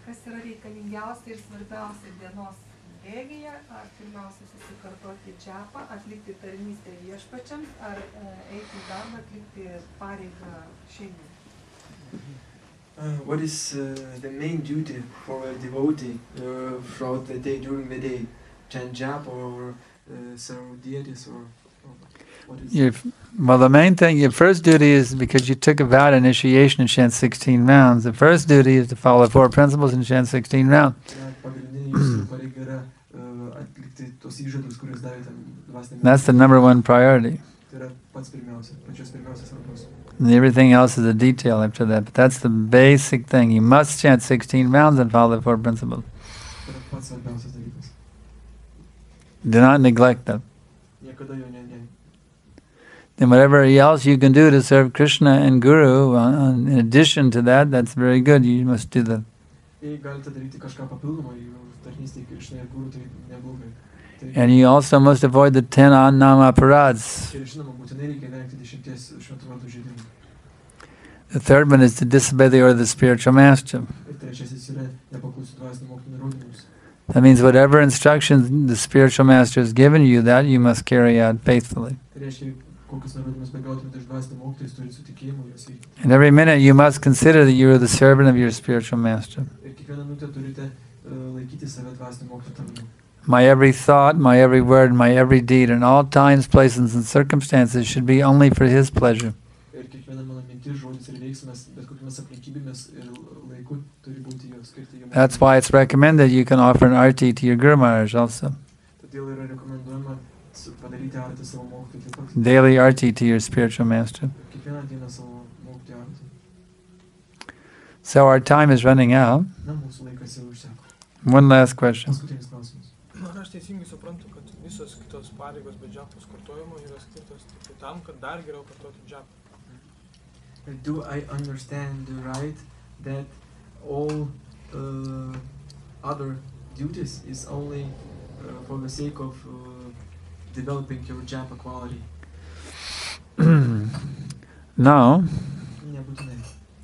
Kas yra reikalingiausia ir svarbiausia dienos bėgyje? Ar pirmiausia susikartoti džapą, atlikti tarnystę viešpačiams, ar eiti į darbą, atlikti pareigą šeimai? What is the main duty for a devotee throughout the day, during the day? Chant japa or serve deities or what is Well, the main thing, your first duty is, because you took a vow to initiation and chant 16 rounds, the first duty is to follow the 4 principles and chant 16 rounds. That's the number one priority. And everything else is a detail after that. But that's the basic thing. You must chant 16 rounds and follow the 4 principles. Do not neglect them. And whatever else you can do to serve Krishna and Guru, in addition to that, that's very good. You must do that. And you also must avoid the 10 annama parads. The third one is to disobey the order of the spiritual master. That means whatever instructions the spiritual master has given you, that you must carry out faithfully. And every minute you must consider that you are the servant of your spiritual master. My every thought, my every word, my every deed, in all times, places, and circumstances should be only for his pleasure. That's why it's recommended you can offer an arti to your Guru Maharaj also. Daily arti to your spiritual master. So our time is running out. One last question. Aš teisingai suprantu, kad visos kitos pareigos be džapos kartojimo yra skirtos tik tam, kad dar geriau kartoti džapą. Do I understand right that all other duties is only for the sake of developing your japa quality? No.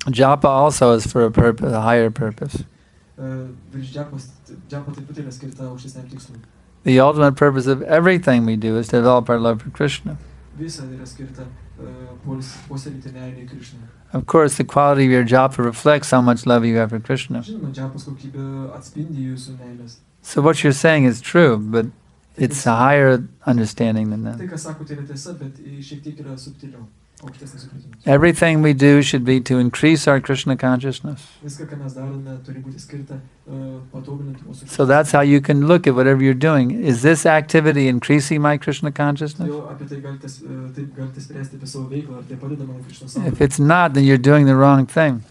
Japa also is for a purpose, a higher purpose. The ultimate purpose of everything we do is to develop our love for Krishna. Of course, the quality of your japa reflects how much love you have for Krishna. So what you're saying is true, but it's a higher understanding than that. Everything we do should be to increase our Krishna consciousness. So that's how you can look at whatever you're doing. Is this activity increasing my Krishna consciousness? If it's not, then you're doing the wrong thing.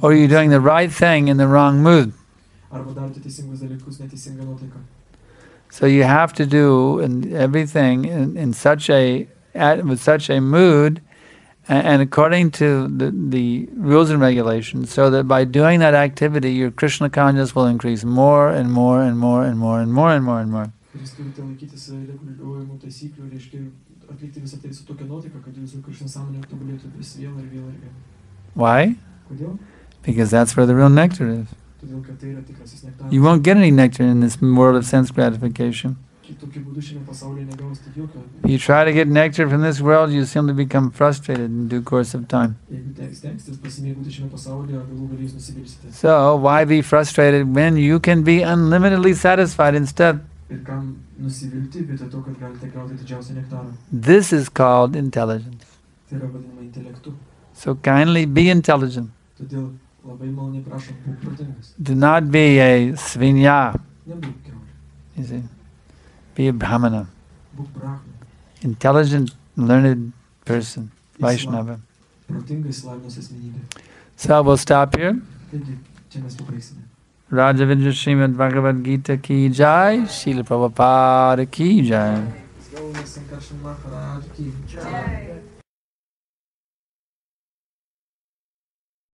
Or you're doing the right thing in the wrong mood. So you have to do everything in such a with such a mood and according to the rules and regulations, so that by doing that activity your Krishna consciousness will increase more and more and more and more and more and more and more. Why? Because that's where the real nectar is. You won't get any nectar in this world of sense gratification. If you try to get nectar from this world, you simply become frustrated in due course of time. So, why be frustrated when you can be unlimitedly satisfied instead? This is called intelligence. So kindly be intelligent. Do not be a svinya. You see? Be a brahmana. Intelligent, learned person. Vaishnava. So we'll stop here. Rajavindra Srimad Bhagavad Gita ki jai, Srila Prabhupada ki jai. Sankarshan Das Adhikari.